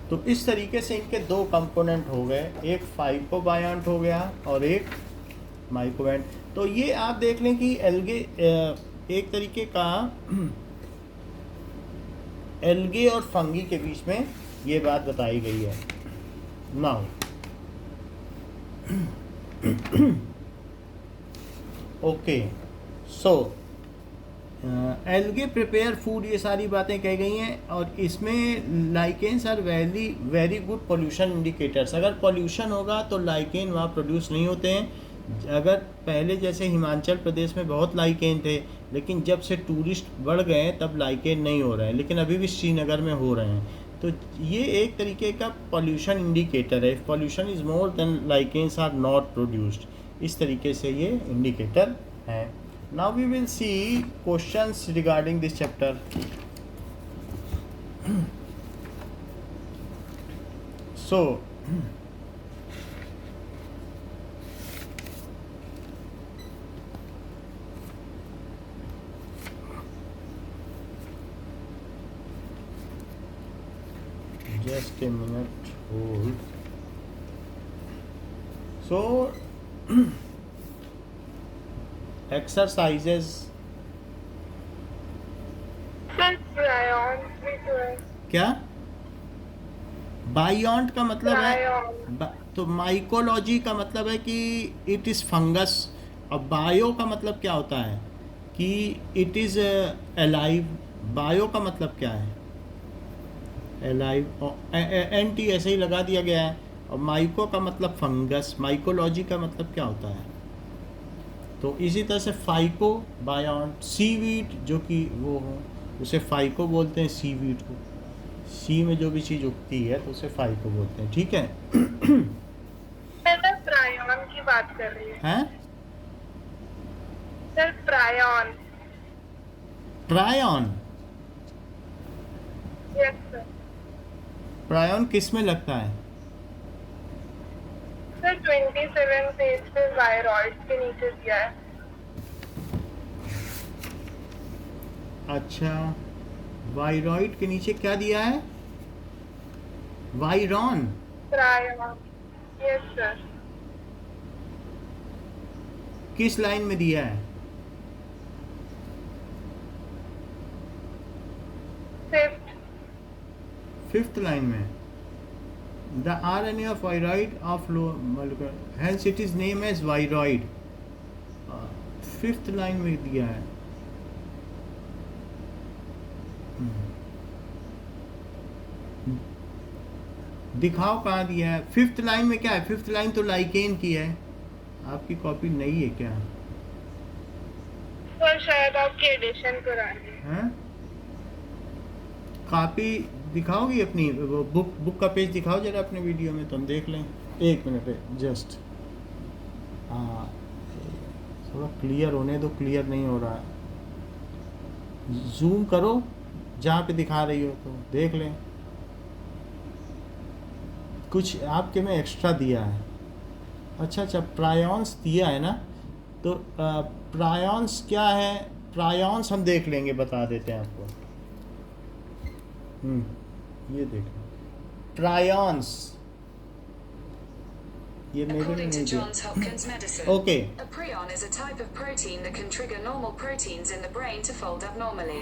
तो इस तरीके से इनके दो कंपोनेंट हो गए, एक फाइकोबायोंट हो गया और एक माइकोबायोंट। तो ये आप देख लें कि एल्गे एक तरीके का एल्गे और फंगी के बीच में ये बात बताई गई है। Now okay, so algae prepare food, ये सारी बातें कही गई हैं। और इसमें lichens are very very good pollution indicators. अगर पोल्यूशन होगा तो लाइकेन वहाँ प्रोड्यूस नहीं होते हैं। अगर पहले जैसे हिमाचल प्रदेश में बहुत लाइकेन थे, लेकिन जब से टूरिस्ट बढ़ गए हैं तब लाइकेन नहीं हो रहे हैं, लेकिन अभी भी श्रीनगर में हो रहे हैं। तो ये एक तरीके का पोल्यूशन इंडिकेटर है। Pollution is more than lichens are not produced, इस तरीके से ये इंडिकेटर है। Now we will see questions regarding this chapter. So just a minute, hold. So exercises, क्या बायोंट का मतलब है तो माइकोलॉजी का मतलब है कि इट इज़ फंगस, और बायो का मतलब क्या होता है कि इट इज़ अलाइव। बायो का मतलब क्या है? अलाइव, एंटी ऐसे ही लगा दिया गया है। और माइको का मतलब फंगस, माइकोलॉजी का मतलब क्या होता है? तो इसी तरह से फाइको बायोंट, सीवीड जो कि वो हो उसे फाइको बोलते हैं, सीवीड को। सी में जो भी चीज़ उगती है तो उसे फाइको बोलते हैं, ठीक है। मैं प्रायन की बात कर रही हूँ। हैं? Sir prion. Prion? Yes sir. Prion किस में लगता है? सर 27 पेज पे वायरॉइड के नीचे दिया है। अच्छा, वायरॉइड के नीचे क्या दिया है? वायरॉन? प्रायन। Yes sir. किस लाइन में दिया है? 5th लाइन में the RNA of viroid of low hence it is name as viroid, 5th line में दिया है। दिखाओ कहाँ दिया है 5th लाइन में, क्या है 5th लाइन तो लाइकेन की है, आपकी कॉपी नहीं है क्या? सर शायद आपकी एडिशन पुरानी है। हैं? कॉपी दिखाओगी अपनी, वो बुक का पेज दिखाओ जरा अपने वीडियो में, तो हम देख लें। 1 मिनट जस्ट, हाँ थोड़ा क्लियर होने दो, क्लियर नहीं हो रहा है। जूम करो जहाँ पे दिखा रही हो तो देख लें। कुछ आपके में एक्स्ट्रा दिया है। अच्छा, प्रायॉन्स दिया है ना, तो प्रायॉन्स क्या है? प्रायॉन्स हम देख लेंगे, बता देते हैं आपको। ये देखो प्रायॉन्स, ये मेरे में According to नहीं Johns दिया। Hopkins Medicine, okay, a prion is a type of protein that can trigger normal proteins in the brain to fold abnormally.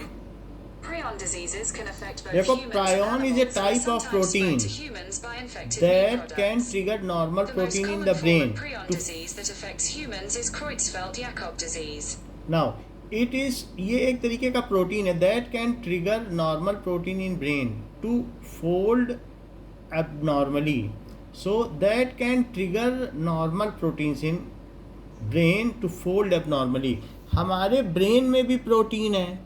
Prion diseases can affect both देखो humans prion and is a animals, type and of sometimes protein spread to humans by infected that meat can products. trigger normal The most protein in common the form brain of prion to disease that affects humans is Creutzfeldt-Jakob disease. Now it is, ये एक तरीके का protein है that can trigger normal protein in brain to fold abnormally, so that can trigger normal proteins in brain to fold abnormally। हमारे brain में भी protein है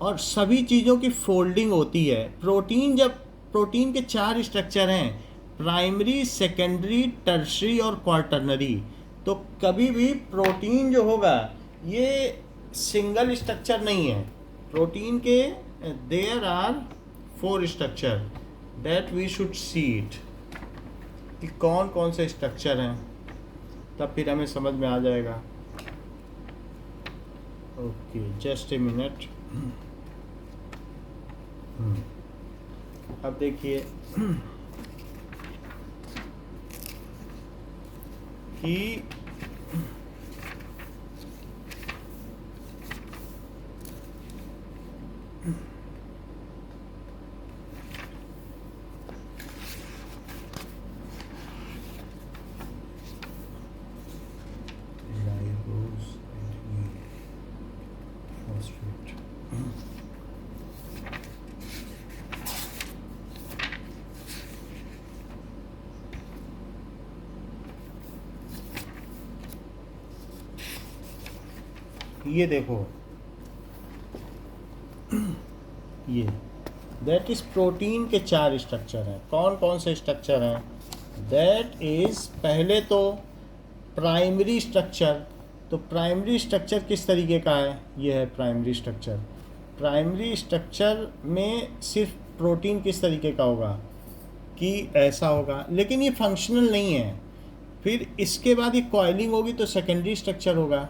और सभी चीज़ों की फोल्डिंग होती है। प्रोटीन, जब प्रोटीन के 4 स्ट्रक्चर हैं, प्राइमरी, सेकेंडरी, टर्शरी और क्वार्टरनरी। तो कभी भी प्रोटीन जो होगा ये सिंगल स्ट्रक्चर नहीं है। प्रोटीन के there are 4 structure that we should see it, कि कौन कौन से स्ट्रक्चर हैं, तब फिर हमें समझ में आ जाएगा। Okay, just a minute. अब देखिए कि ये देखो, ये दैट इज प्रोटीन के 4 स्ट्रक्चर हैं। कौन कौन से स्ट्रक्चर हैं? दैट इज, पहले तो प्राइमरी स्ट्रक्चर। तो प्राइमरी स्ट्रक्चर किस तरीके का है? ये है प्राइमरी स्ट्रक्चर। प्राइमरी स्ट्रक्चर में सिर्फ प्रोटीन किस तरीके का होगा कि ऐसा होगा, लेकिन ये फंक्शनल नहीं है। फिर इसके बाद ये कॉइलिंग होगी तो सेकेंडरी स्ट्रक्चर होगा,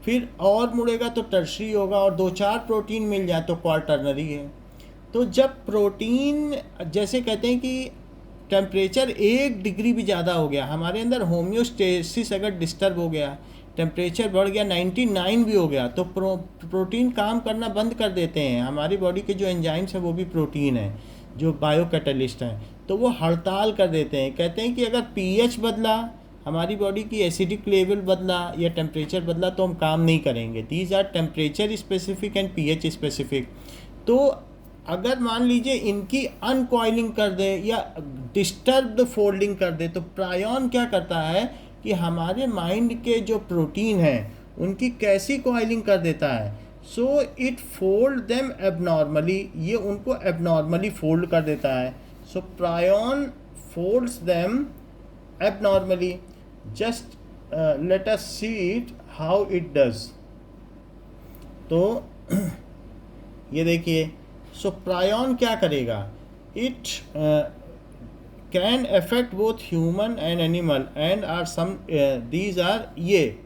फिर और मुड़ेगा तो टर्शरी होगा, और 2-4 प्रोटीन मिल जाए तो क्वार्टरनरी है। तो जब प्रोटीन, जैसे कहते हैं कि टेम्परेचर 1 डिग्री भी ज़्यादा हो गया, हमारे अंदर होम्योस्टेसिस अगर डिस्टर्ब हो गया, टेम्परेचर बढ़ गया, 99 भी हो गया, तो प्रोटीन काम करना बंद कर देते हैं। हमारी बॉडी के जो एंजाइम्स हैं वो भी प्रोटीन है, जो बायो कैटलिस्ट हैं, तो वो हड़ताल कर देते हैं। कहते हैं कि अगर pH बदला, हमारी बॉडी की एसिडिक लेवल बदला या टेम्परेचर बदला, तो हम काम नहीं करेंगे। These are temperature specific and pH specific. तो अगर मान लीजिए इनकी अनकॉइलिंग कर दे या डिस्टर्ब फोल्डिंग कर दे, तो प्रायॉन क्या करता है कि हमारे माइंड के जो प्रोटीन हैं उनकी कैसी कॉइलिंग कर देता है। So it fold them abnormally, ये उनको एबनॉर्मली फोल्ड कर देता है। So prion folds them abnormally. Just let us see it how it does. तो ये देखिए, सो प्रायॉन क्या करेगा? It can affect both human and animal and are some, these are, ये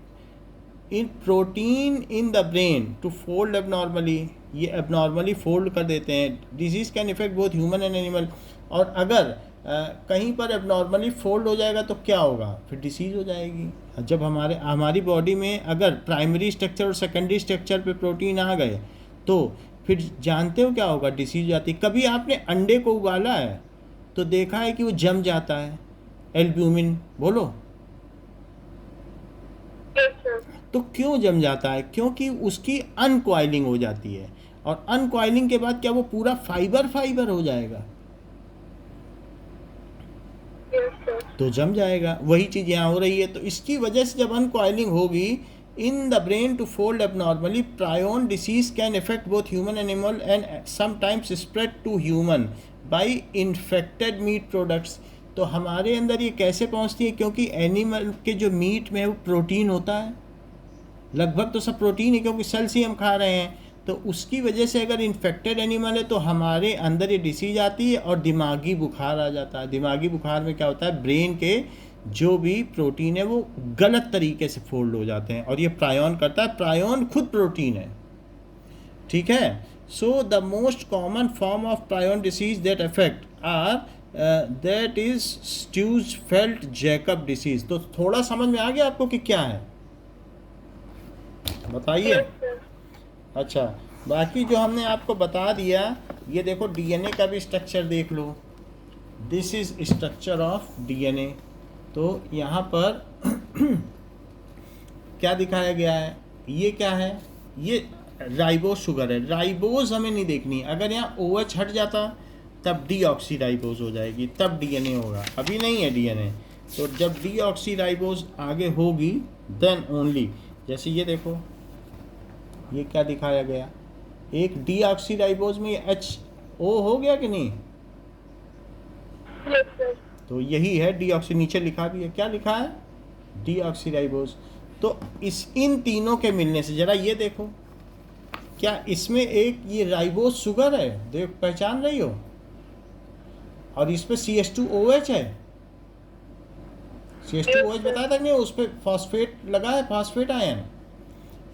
इन protein in the brain to fold abnormally, ये abnormally fold कर देते हैं। Disease can effect both human and animal. और अगर कहीं पर एबनॉर्मली फोल्ड हो जाएगा तो क्या होगा? फिर डिसीज़ हो जाएगी। जब हमारी बॉडी में अगर प्राइमरी स्ट्रक्चर और सेकेंडरी स्ट्रक्चर पे प्रोटीन आ गए, तो फिर जानते हो क्या होगा, डिसीज आती है। कभी आपने अंडे को उबाला है तो देखा है कि वो जम जाता है, एल्ब्यूमिन बोलो। Yes, sir. तो क्यों जम जाता है? क्योंकि उसकी अनकॉइलिंग हो जाती है, और अनकॉइलिंग के बाद क्या वो पूरा फाइबर फाइबर हो जाएगा? Yes, sir. तो जम जाएगा। वही चीज़ यहाँ हो रही है। तो इसकी वजह से जब अनकॉइलिंग होगी in the brain to fold abnormally, prion disease can affect both human animal and sometimes spread to human by infected meat products। तो हमारे अंदर ये कैसे पहुँचती है? क्योंकि एनिमल के जो मीट में वो प्रोटीन होता है, लगभग तो सब प्रोटीन है, क्योंकि सेल से हम खा रहे हैं। तो उसकी वजह से अगर इन्फेक्टेड एनिमल है तो हमारे अंदर ये डिसीज आती है और दिमागी बुखार आ जाता है। दिमागी बुखार में क्या होता है, ब्रेन के जो भी प्रोटीन है वो गलत तरीके से फोल्ड हो जाते हैं, और ये प्रायोन करता है। प्रायोन खुद प्रोटीन है, ठीक है। So the most common form of prion disease that affect are that is Creutzfeldt Jakob disease. तो थोड़ा समझ में आ गया आपको कि क्या है, बताइए। Yes, sir. अच्छा, बाकी जो हमने आपको बता दिया, ये देखो डीएनए का भी स्ट्रक्चर देख लो। This is structure of DNA. तो यहाँ पर क्या दिखाया गया है, ये क्या है, ये राइबोज शुगर है। राइबोज हमें नहीं देखनी, अगर यहाँ OH हट जाता तब डीऑक्सीराइबोज हो जाएगी, तब डीएनए होगा। अभी नहीं है डीएनए, तो जब डीऑक्सीराइबोज आगे होगी देन ओनली। जैसे ये देखो, ये क्या दिखाया गया, एक डीऑक्सीराइबोज में HO हो गया कि नहीं? Yes, sir. तो यही है डीऑक्सी, नीचे लिखा भी है, क्या लिखा है, डीऑक्सीराइबोज। तो इन तीनों के मिलने से, जरा ये देखो, क्या इसमें एक ये राइबोज शुगर है, देख पहचान रही हो, और इस पे CH2OH है। CH2OH बताया था नहीं, उस पर फॉस्फेट लगा है, फॉस्फेट आयन।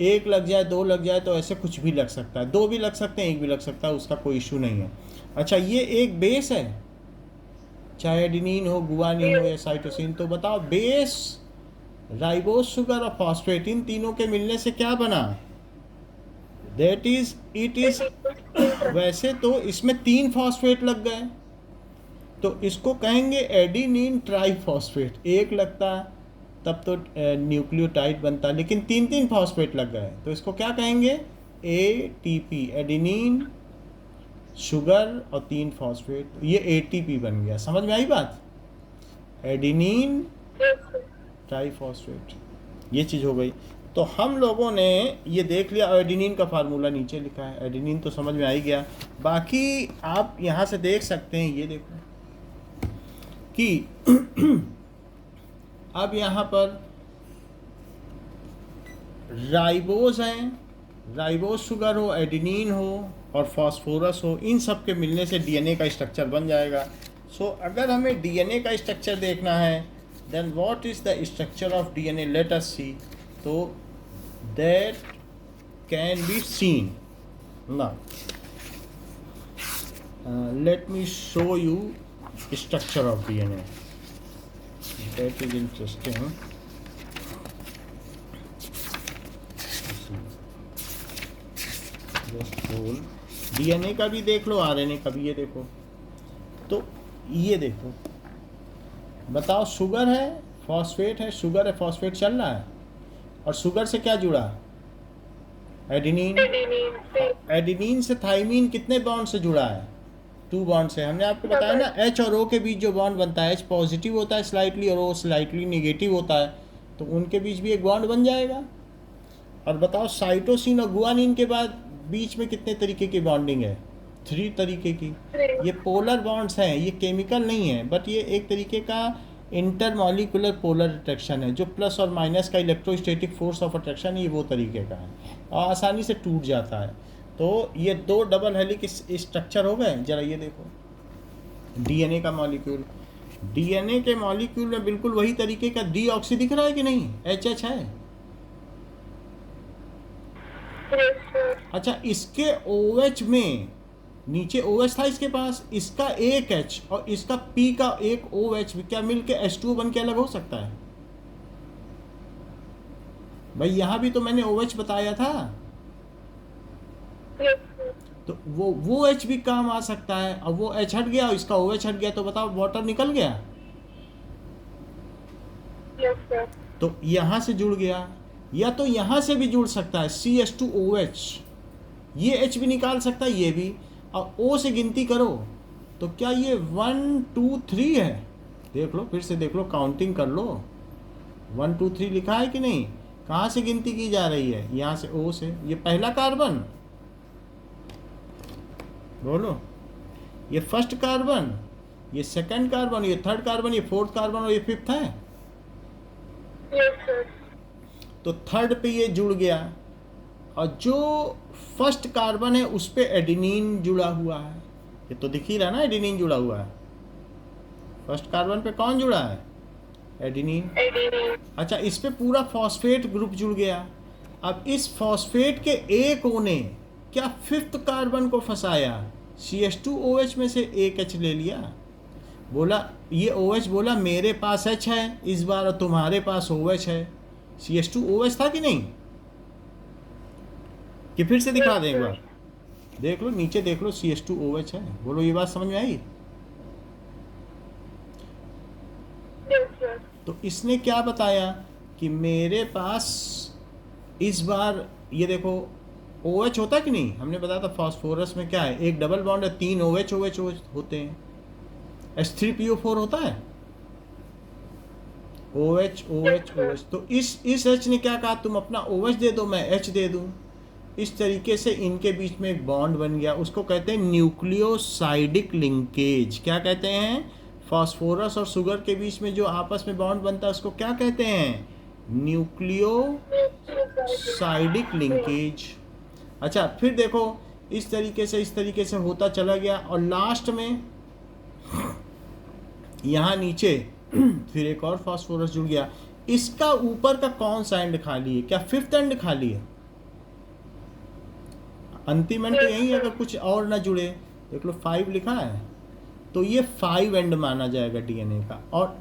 एक लग जाए, दो लग जाए, तो ऐसे कुछ भी लग सकता है, दो भी लग सकते हैं, एक भी लग सकता है, उसका कोई इशू नहीं है। अच्छा, ये एक बेस है, चाहे एडिनिन हो, गुआनिन हो या साइटोसिन। तो बताओ, बेस, राइबोज शुगर और फॉस्फेट, इन तीनों के मिलने से क्या बना, दैट इज इट इज। वैसे तो इसमें 3 फॉस्फेट लग गए, तो इसको कहेंगे एडिनिन ट्राइफॉस्फेट। एक लगता तब तो न्यूक्लियोटाइड बनता, लेकिन 3 फॉस्फेट लग गए, तो इसको क्या कहेंगे, ATP, एडिनिन शुगर और 3 फॉस्फेट, ये ATP बन गया। समझ में आई बात, एडिनिन Yes, sir. ट्राइफॉस्फेट, ये चीज़ हो गई। तो हम लोगों ने ये देख लिया, एडिनिन का फार्मूला नीचे लिखा है, एडिनिन तो समझ में आ ही गया। बाकी आप यहाँ से देख सकते हैं, ये देखो कि अब यहाँ पर राइबोज हैं, राइबोज शुगर हो, एडिनिन हो और फास्फोरस हो, इन सब के मिलने से डीएनए का स्ट्रक्चर बन जाएगा। सो अगर हमें डीएनए का स्ट्रक्चर देखना है, then what is the structure of DNA, let us see. तो that can be seen now, let me show you structure of DNA, that is interesting. DNA का भी देख लो, आरएनए का भी, ये देखो। तो ये देखो, बताओ, शुगर है, फॉस्फेट है, शुगर है, फॉस्फेट चल रहा है, और शुगर से क्या जुड़ा, एडिनिन। Adenine से एडिनिन से थाइमीन कितने बॉन्ड से जुड़ा है, 2 बॉन्ड से। हमने आपको बताया ना, H और O के बीच जो बॉन्ड बनता है, H पॉजिटिव होता है स्लाइटली और O स्लाइटली निगेटिव होता है, तो उनके बीच भी एक बॉन्ड बन जाएगा। और बताओ, साइटोसिन और गुआनिन के बाद बीच में कितने तरीके की बॉन्डिंग है, 3 तरीके की। ये पोलर बॉन्ड्स हैं, ये केमिकल नहीं है, बट ये एक तरीके का इंटरमॉलिकुलर पोलर अट्रैक्शन है, जो प्लस और माइनस का इलेक्ट्रोस्टैटिक फोर्स ऑफ अट्रैक्शन, ये वो तरीके का है, और आसानी से टूट जाता है। तो ये 2 डबल हेलिक्स स्ट्रक्चर हो गए। जरा ये देखो, डीएनए का मॉलिक्यूल, डीएनए के मॉलिक्यूल में बिल्कुल वही तरीके का डीऑक्सी दिख रहा है कि नहीं, HH है। Yes, sir. अच्छा, इसके OH में, नीचे OH था इसके पास, इसका एक H और इसका P का एक OH, क्या मिलके H2O बन के अलग हो सकता है भाई? यहाँ भी तो मैंने OH बताया था। Yes, sir. तो वो H भी काम आ सकता है। अब वो H हट गया और इसका OH हट गया, तो बताओ वाटर निकल गया। Yes, sir. तो यहाँ से जुड़ गया, या तो यहाँ से भी जुड़ सकता है CH2OH, ये H भी निकाल सकता है, ये भी। और O से गिनती करो तो क्या ये 1 2 3 है? देख लो, फिर से देख लो, काउंटिंग कर लो। 1 2 3 लिखा है कि नहीं? कहाँ से गिनती की जा रही है? यहाँ से, O से। ये पहला कार्बन, बोलो, ये फर्स्ट कार्बन, ये सेकंड कार्बन, ये थर्ड कार्बन, ये फोर्थ कार्बन और ये फिफ्थ है। Yes, sir. तो थर्ड पे ये जुड़ गया, और जो फर्स्ट कार्बन है उस पे एडिनिन जुड़ा हुआ है। ये तो दिख ही रहा ना, एडिनिन जुड़ा हुआ है। फर्स्ट कार्बन पे कौन जुड़ा है? एडिनिन। Adenine. अच्छा, इस पे पूरा फॉस्फेट ग्रुप जुड़ गया। अब इस फॉस्फेट के एक O ने क्या फिफ्थ कार्बन को फंसाया? CH2OH में से एक H ले लिया, बोला ये OH, बोला मेरे पास H है इस बार और तुम्हारे पास OH है। CH2OH था कि नहीं? कि फिर से दिखा दें एक बार? देख लो, नीचे देख लो, CH2OH है। बोलो, ये बात समझ में आई? Yes, sir. तो इसने क्या बताया कि मेरे पास इस बार, ये देखो, OH होता कि नहीं? हमने बताया था फास्फोरस में क्या है, एक डबल बॉन्ड है, 3 OH होते हैं। H3PO4 होता है, OH। तो इस H ने क्या कहा, तुम अपना OH दे दो, मैं H दे दूं। इस तरीके से इनके बीच में एक बॉन्ड बन गया, उसको कहते हैं न्यूक्लियोसाइडिक लिंकेज। क्या कहते हैं? फास्फोरस और शुगर के बीच में जो आपस में बॉन्ड बनता है उसको क्या कहते हैं? न्यूक्लियोसाइडिक लिंकेज। अच्छा, फिर देखो, इस तरीके से होता चला गया, और लास्ट में यहाँ नीचे फिर एक और फास्फोरस जुड़ गया। इसका ऊपर का कौन सा एंड खाली है? क्या फिफ्थ एंड खाली है? अंतिम एंड तो यही है, अगर कुछ और ना जुड़े। देख लो, 5 लिखा है, तो ये 5 एंड माना जाएगा DNA का। और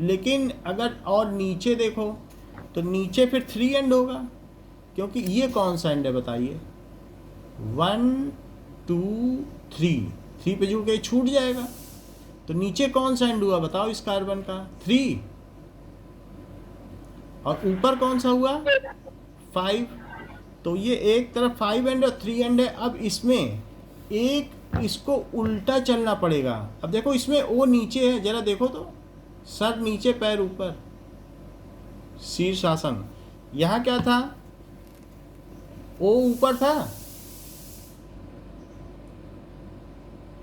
लेकिन अगर और नीचे देखो तो नीचे फिर 3 एंड होगा, क्योंकि ये कौन सा एंड है बताइए? 1 2 3 पे जुड़ के छूट जाएगा। तो नीचे कौन सा एंड हुआ बताओ इस कार्बन का? 3। और ऊपर कौन सा हुआ? 5। तो ये एक तरफ 5 एंड और 3 एंड है। अब इसमें एक, इसको उल्टा चलना पड़ेगा। अब देखो, इसमें O नीचे है, जरा देखो तो, सर नीचे पैर ऊपर, शीर्षासन। यहाँ क्या था? O ऊपर था,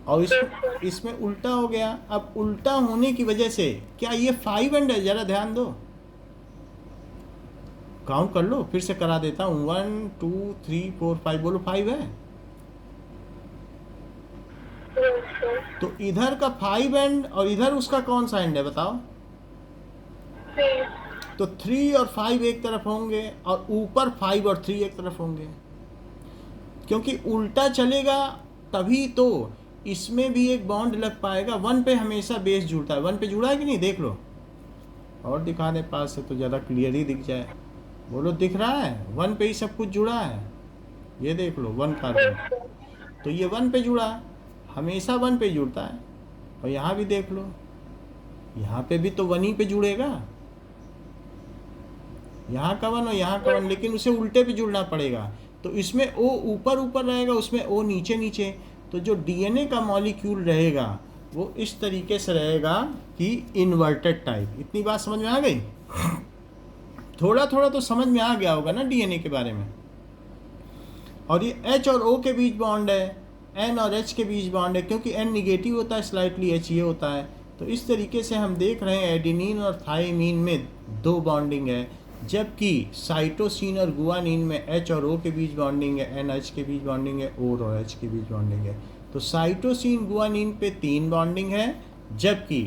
और इसमें उल्टा हो गया। अब उल्टा होने की वजह से क्या ये 5 एंड है? जरा ध्यान दो, काउंट कर लो, फिर से करा देता हूँ। 1 2 3 4 5, बोलो 5 है। Yes, sir. तो इधर का 5 एंड और इधर उसका कौन सा एंड है बताओ? 3. तो 3 और 5 एक तरफ होंगे, और ऊपर 5 और 3 एक तरफ होंगे, क्योंकि उल्टा चलेगा तभी तो इसमें भी एक बॉन्ड लग पाएगा। 1 पे हमेशा बेस जुड़ता है। 1 पे जुड़ा है कि नहीं? देख लो, और दिखा दे पास से तो ज़्यादा क्लियर ही दिख जाए। बोलो, दिख रहा है? 1 पे ही सब कुछ जुड़ा है। ये देख लो, 1 कार्बन, तो ये 1 पे जुड़ा, हमेशा 1 पे जुड़ता है। और यहाँ भी देख लो, यहाँ पे भी तो 1 ही पे जुड़ेगा, यहाँ का 1 और यहाँ का 1, लेकिन उसे उल्टे पे जुड़ना पड़ेगा। तो इसमें O ऊपर ऊपर रहेगा, उसमें O नीचे नीचे। तो जो DNA का मॉलिक्यूल रहेगा वो इस तरीके से रहेगा कि इन्वर्टेड टाइप। इतनी बात समझ में आ गई? थोड़ा थोड़ा तो समझ में आ गया होगा ना DNA के बारे में। और ये H और O के बीच बॉन्ड है, N और H के बीच बॉन्ड है, क्योंकि N निगेटिव होता है, स्लाइटली H ये होता है। तो इस तरीके से हम देख रहे हैं एडेनिन और थाइमीन में 2 बॉन्डिंग है, जबकि साइटोसिन और गुआनिन में H और O के बीच बॉन्डिंग है, NH के बीच बॉन्डिंग है, O और H के बीच बॉन्डिंग है। तो साइटोसिन गुआनिन पे 3 बॉन्डिंग है, जबकि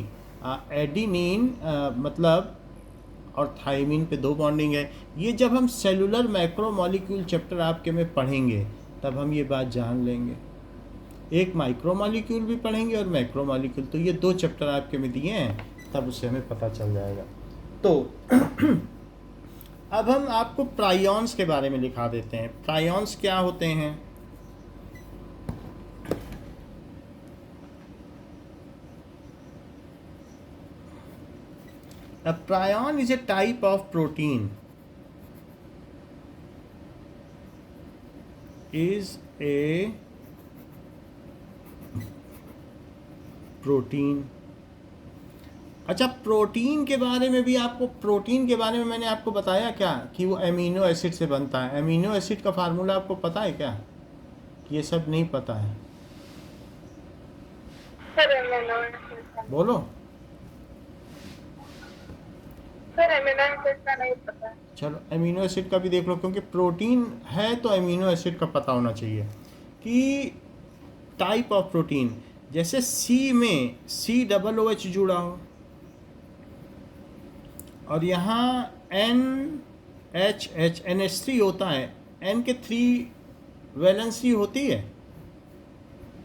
एडेनिन मतलब और थाइमीन पे 2 बॉन्डिंग है। ये जब हम सेलुलर मैक्रोमॉलिक्यूल चैप्टर आपके में पढ़ेंगे तब हम ये बात जान लेंगे। एक माइक्रोमॉलिक्यूल भी पढ़ेंगे और मैक्रोमॉलिक्यूल, तो ये 2 चैप्टर आपके में दिए हैं, तब उससे हमें पता चल जाएगा। तो अब हम आपको प्रायॉन्स के बारे में लिखा देते हैं। प्रायॉन्स क्या होते हैं? A prion is a type of protein. Is a protein. अच्छा, प्रोटीन के बारे में भी आपको, प्रोटीन के बारे में मैंने आपको बताया क्या कि वो अमीनो एसिड से बनता है। अमीनो एसिड का फार्मूला आपको पता है क्या? ये सब नहीं पता है? सर अमीनो एसिड बोलो। सर अमीनो एसिड का नहीं पता। चलो अमीनो एसिड का भी देख लो, क्योंकि प्रोटीन है तो अमीनो एसिड का पता होना चाहिए कि टाइप ऑफ प्रोटीन। जैसे सी में COOH जुड़ा हो और यहाँ NH3 होता है, N के 3 वैलेंसी होती है।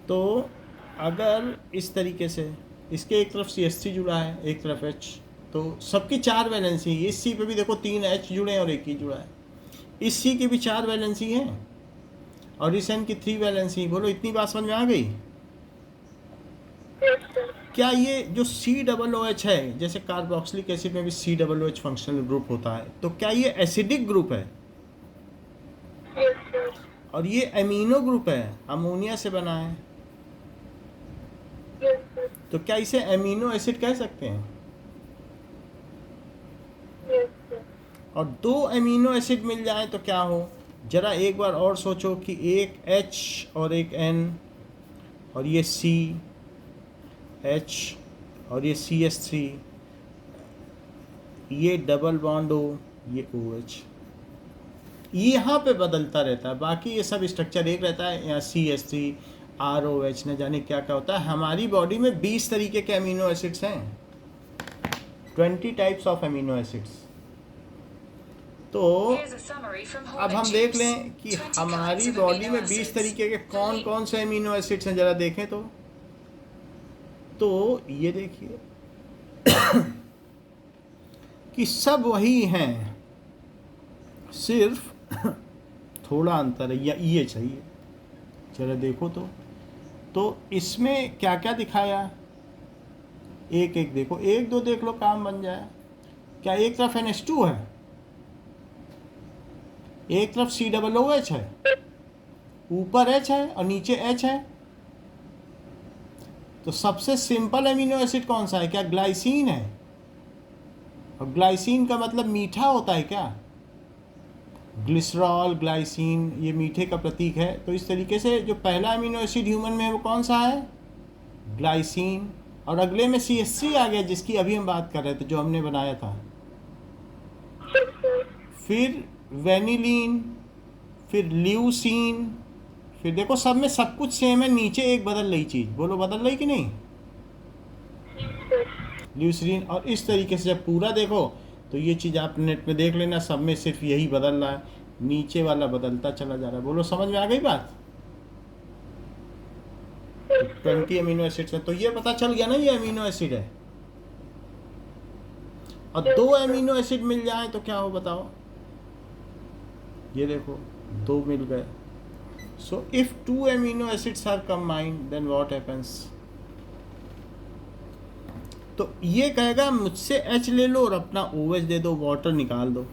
तो अगर इस तरीके से इसके एक तरफ CH3 जुड़ा है, एक तरफ H, तो सबकी 4 वैलेंसी। इस C पे भी देखो 3 H जुड़े हैं और एक ही जुड़ा है। इस C की भी 4 वैलेंसी हैं और इस N की 3 वैलेंसी। बोलो इतनी बात समझ में आ गई? क्या ये जो COOH है, जैसे कार्बोक्सिलिक एसिड में भी COOH फंक्शनल ग्रुप होता है, तो क्या ये एसिडिक ग्रुप है? और ये अमीनो ग्रुप है, अमोनिया से बना है, तो क्या इसे अमीनो एसिड कह सकते हैं? और 2 अमीनो एसिड मिल जाए तो क्या हो? जरा एक बार और सोचो कि एक H और एक N और ये CH और ये CH3, ये डबल बॉन्ड हो, ये OH, ये यहाँ पे बदलता रहता है। बाकी ये सब स्ट्रक्चर एक रहता है। यहाँ CH3 ROH न जाने क्या क्या होता है। हमारी बॉडी में 20 तरीके के अमीनो एसिड्स हैं, 20 टाइप्स ऑफ अमीनो एसिड्स। तो अब हम देख लें कि हमारी बॉडी में 20 तरीके के कौन कौन से अमीनो एसिड्स हैं, जरा देखें तो ये देखिए कि सब वही हैं, सिर्फ थोड़ा अंतर है, या ये चाहिए। जरा देखो तो इसमें क्या क्या दिखाया, एक एक देखो, 1 2 देख लो, काम बन जाए। क्या एक तरफ NH2 है, एक तरफ COOH है, ऊपर H है और नीचे H है। तो सबसे सिंपल अमीनो एसिड कौन सा है? क्या ग्लाइसिन है? और ग्लाइसिन का मतलब मीठा होता है क्या? ग्लिसरॉल, ग्लाइसिन, ये मीठे का प्रतीक है। तो इस तरीके से जो पहला अमीनो एसिड ह्यूमन में है वो कौन सा है? ग्लाइसिन। और अगले में CH3 आ गया, जिसकी अभी हम बात कर रहे थे, जो हमने बनाया था। फिर वेनिलीन, फिर ल्यूसीन, फिर देखो सब में सब कुछ सेम है, नीचे एक बदल रही चीज़। बोलो बदल रही कि नहीं? ल्यूसीन। और इस तरीके से जब पूरा देखो तो ये चीज़ आप नेट में देख लेना, सब में सिर्फ यही बदल रहा है, नीचे वाला बदलता चला जा रहा है। बोलो समझ में आ गई बात? 20 अमीनो एसिड्स हैं, तो ये पता चल गया ना ये अमीनो एसिड है। और 2 अमीनो एसिड मिल जाए तो क्या हो बताओ? ये देखो 2 मिल गए। So if 2 amino acids are combined, then what happens? तो ये कहेगा मुझसे H ले लो और अपना OH दे दो, वाटर निकाल दो।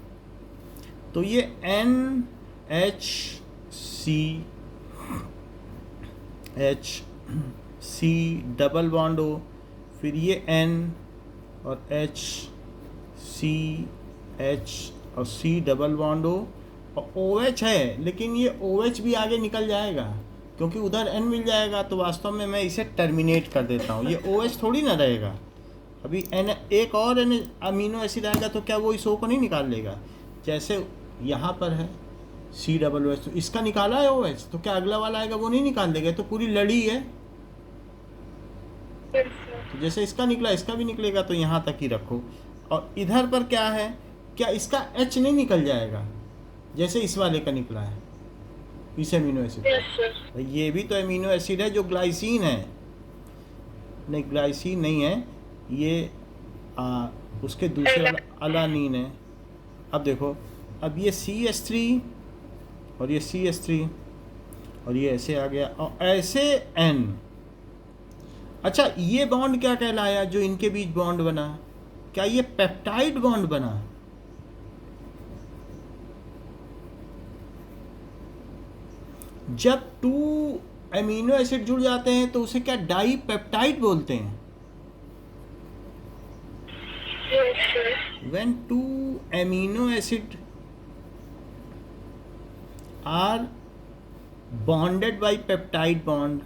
तो ये NHC डबल बॉन्ड हो, फिर ये N और HCH और C डबल बॉन्ड हो, और OH है, लेकिन ये OH भी आगे निकल जाएगा क्योंकि उधर N मिल जाएगा। तो वास्तव में मैं इसे टर्मिनेट कर देता हूँ, ये OH थोड़ी ना रहेगा। अभी N एक और N अमीनो एसिड आएगा तो क्या वो इस O को नहीं निकाल लेगा? जैसे यहाँ पर है COOH, तो इसका निकाला है OH, तो क्या अगला वाला आएगा वो नहीं निकाल देगा? तो पूरी लड़ी है। तो जैसे इसका निकला इसका भी निकलेगा, तो यहाँ तक ही रखो। और इधर पर क्या है, क्या इसका H नहीं निकल जाएगा जैसे इस वाले का निकला है, इस अमीनो एसिड का? ये भी तो अमीनो एसिड है जो ग्लाइसिन है। नहीं, ग्लाइसिन नहीं है ये, उसके दूसरे वाला अलानीन है। अब देखो, अब ये CH3 और ये CH3 और ये ऐसे आ गया और ऐसे N। अच्छा, ये बॉन्ड क्या कहलाया जो इनके बीच बॉन्ड बना? क्या ये पेप्टाइड बॉन्ड बना? जब 2 अमीनो एसिड जुड़ जाते हैं तो उसे क्या डाई पेप्टाइड बोलते हैं? Yes, sir. When 2 amino acid are bonded by peptide bond,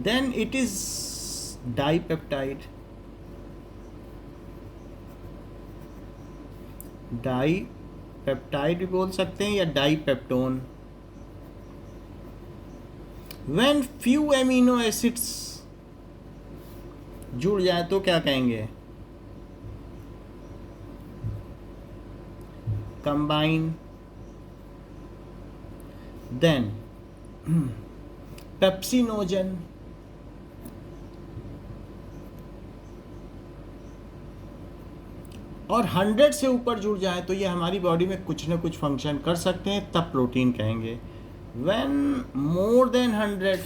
then it is dipeptide. Dipeptide भी बोल सकते हैं या डाईपेप्टोन. When few amino acids जुड़ जाए तो क्या कहेंगे? Combine. Then pepsinogen. और 100 से ऊपर जुड़ जाए तो ये हमारी बॉडी में कुछ ना कुछ फंक्शन कर सकते हैं, तब प्रोटीन कहेंगे. When more than 100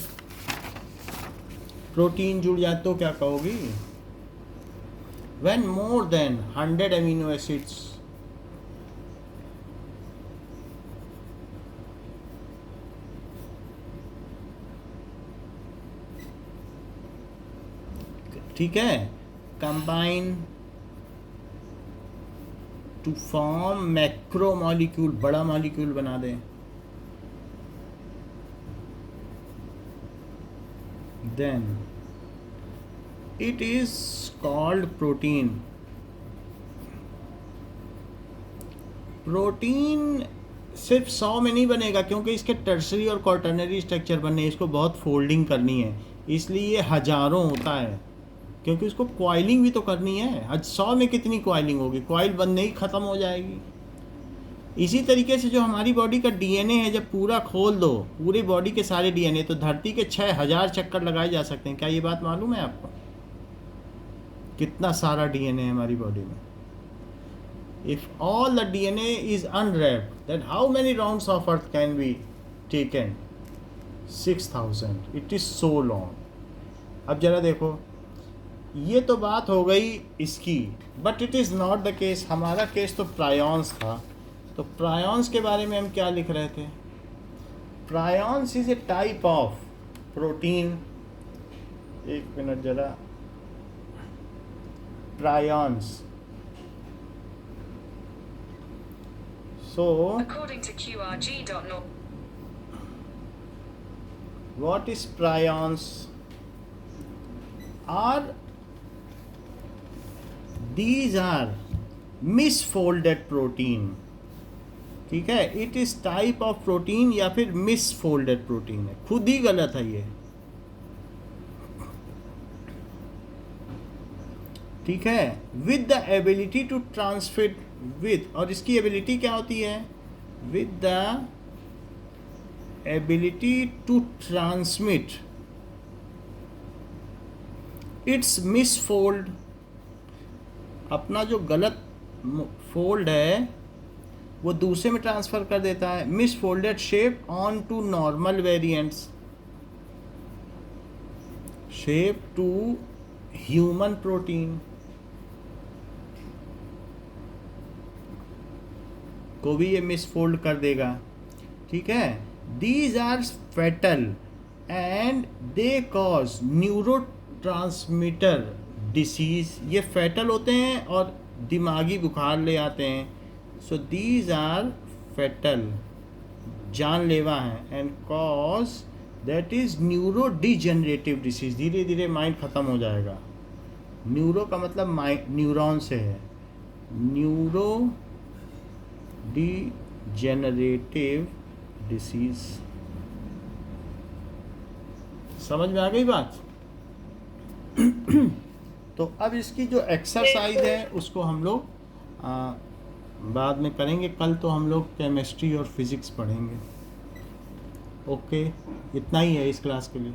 प्रोटीन जुड़ जाए तो क्या कहोगी? When more than 100 amino acids ठीक है, combine to form macro molecule, बड़ा मॉलिक्यूल बना दें. Then it is called protein. Protein सिर्फ 100 में नहीं बनेगा क्योंकि इसके टर्सरी और क्वार्टरनरी स्ट्रक्चर बनने हैं, इसको बहुत फोल्डिंग करनी है, इसलिए ये हजारों होता है क्योंकि उसको कॉइलिंग भी तो करनी है. आज 100 में कितनी कॉइलिंग होगी? कॉइल बनने ही ख़त्म हो जाएगी. इसी तरीके से जो हमारी बॉडी का डीएनए है, जब पूरा खोल दो पूरी बॉडी के सारे डीएनए, तो धरती के 6000 चक्कर लगाए जा सकते हैं. क्या ये बात मालूम है आपको? कितना सारा डीएनए है हमारी बॉडी में. If all the DNA is unwrapped, then how many rounds of earth can be taken? 6000. It is so long. अब जरा देखो, ये तो बात हो गई इसकी, but it is not the case. हमारा केस तो प्रायॉन्स था. तो प्रायॉन्स के बारे में हम क्या लिख रहे थे? Prions is a type of protein. एक मिनट जरा. Prions, so According to QRG.norm. what is prions? These are misfolded protein. ठीक है, it is type of protein या फिर मिसफोल्डेड प्रोटीन है. खुद ही गलत है ये. ठीक है, with the ability to transmit with, और इसकी एबिलिटी क्या होती है? With the ability to transmit its misfold. अपना जो गलत फोल्ड है वो दूसरे में ट्रांसफ़र कर देता है. Misfolded shape on to normal variants, shape to human protein को भी ये मिसफोल्ड कर देगा. ठीक है, these are fatal and they cause neurotransmitter disease. ये फैटल होते हैं और दिमागी बुखार ले आते हैं. सो दीज आर फैटल, जानलेवा हैं. And cause that is neuro degenerative disease. धीरे धीरे माइंड ख़त्म हो जाएगा. न्यूरो का मतलब न्यूरॉन से है. Neuro degenerative disease. समझ में आ गई बात? तो अब इसकी जो एक्सरसाइज है उसको हम लोग बाद में करेंगे. कल तो हम लोग केमिस्ट्री और फिज़िक्स पढ़ेंगे. ओके, इतना ही है इस क्लास के लिए.